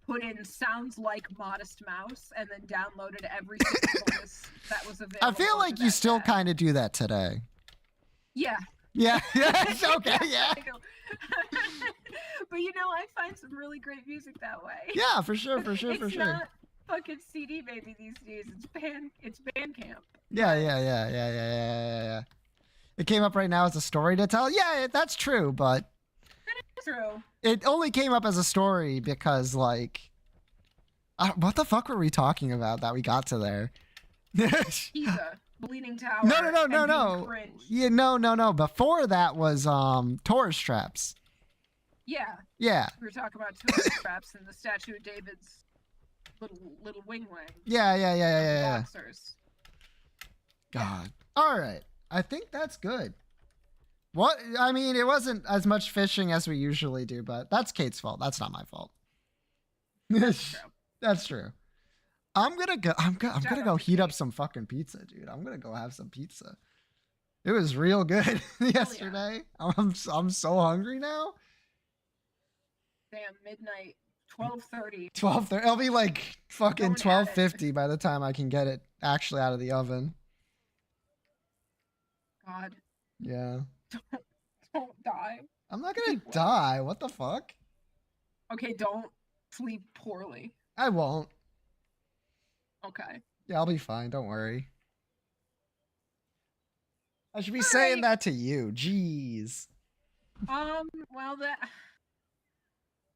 put in sounds like Modest Mouse and then downloaded every single bonus that was available. I feel like you still kind of do that today. Yeah. Yeah. It's okay. Yeah. But you know, I find some really great music that way. Yeah, for sure. It's not fucking CD Baby these days. It's Bandcamp. Yeah. It came up right now as a story to tell. Yeah, that's true, but That is true. It only came up as a story because, like, what the fuck were we talking about that we got to there? Pisa, Leaning Tower. No. Cringe. Yeah, no. Before that was tourist traps. Yeah. Yeah. We were talking about tourist traps and the Statue of David's little wing wing. Yeah. Boxers. God. All right. I think that's good. What? I mean, it wasn't as much fishing as we usually do, but that's Kate's fault. That's not my fault. That's true. That's true. I'm gonna go. I'm Shout gonna out go to heat up Kate. some fucking pizza, dude. I'm gonna go have some pizza. It was real good yesterday. I'm so hungry now. Damn, midnight, 12:30. 12:30. It'll be like fucking Going at it. 12:50 by the time I can get it actually out of the oven. God, Yeah. don't die. I'm not gonna Sleep well. die. What the fuck? Okay, don't sleep poorly. I won't. Okay. Yeah, I'll be fine. Don't worry. I should be All saying right. that to you. Jeez. Well,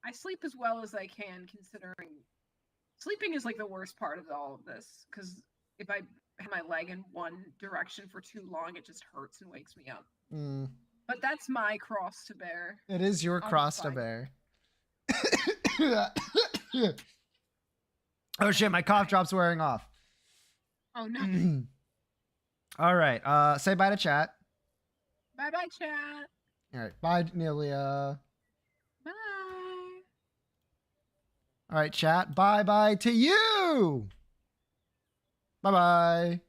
I sleep as well as I can, considering sleeping is like the worst part of all of this. Because if I have my leg in one direction for too long, it just hurts and wakes me up. Mm. But that's my cross to bear. It is your I'll be cross to fine. bear. Oh shit, my cough drop's wearing off. Oh no. All right. Say bye to chat. Bye bye, chat. All right. Bye, Nelia. Bye. All right, chat. Bye bye to you. Bye bye.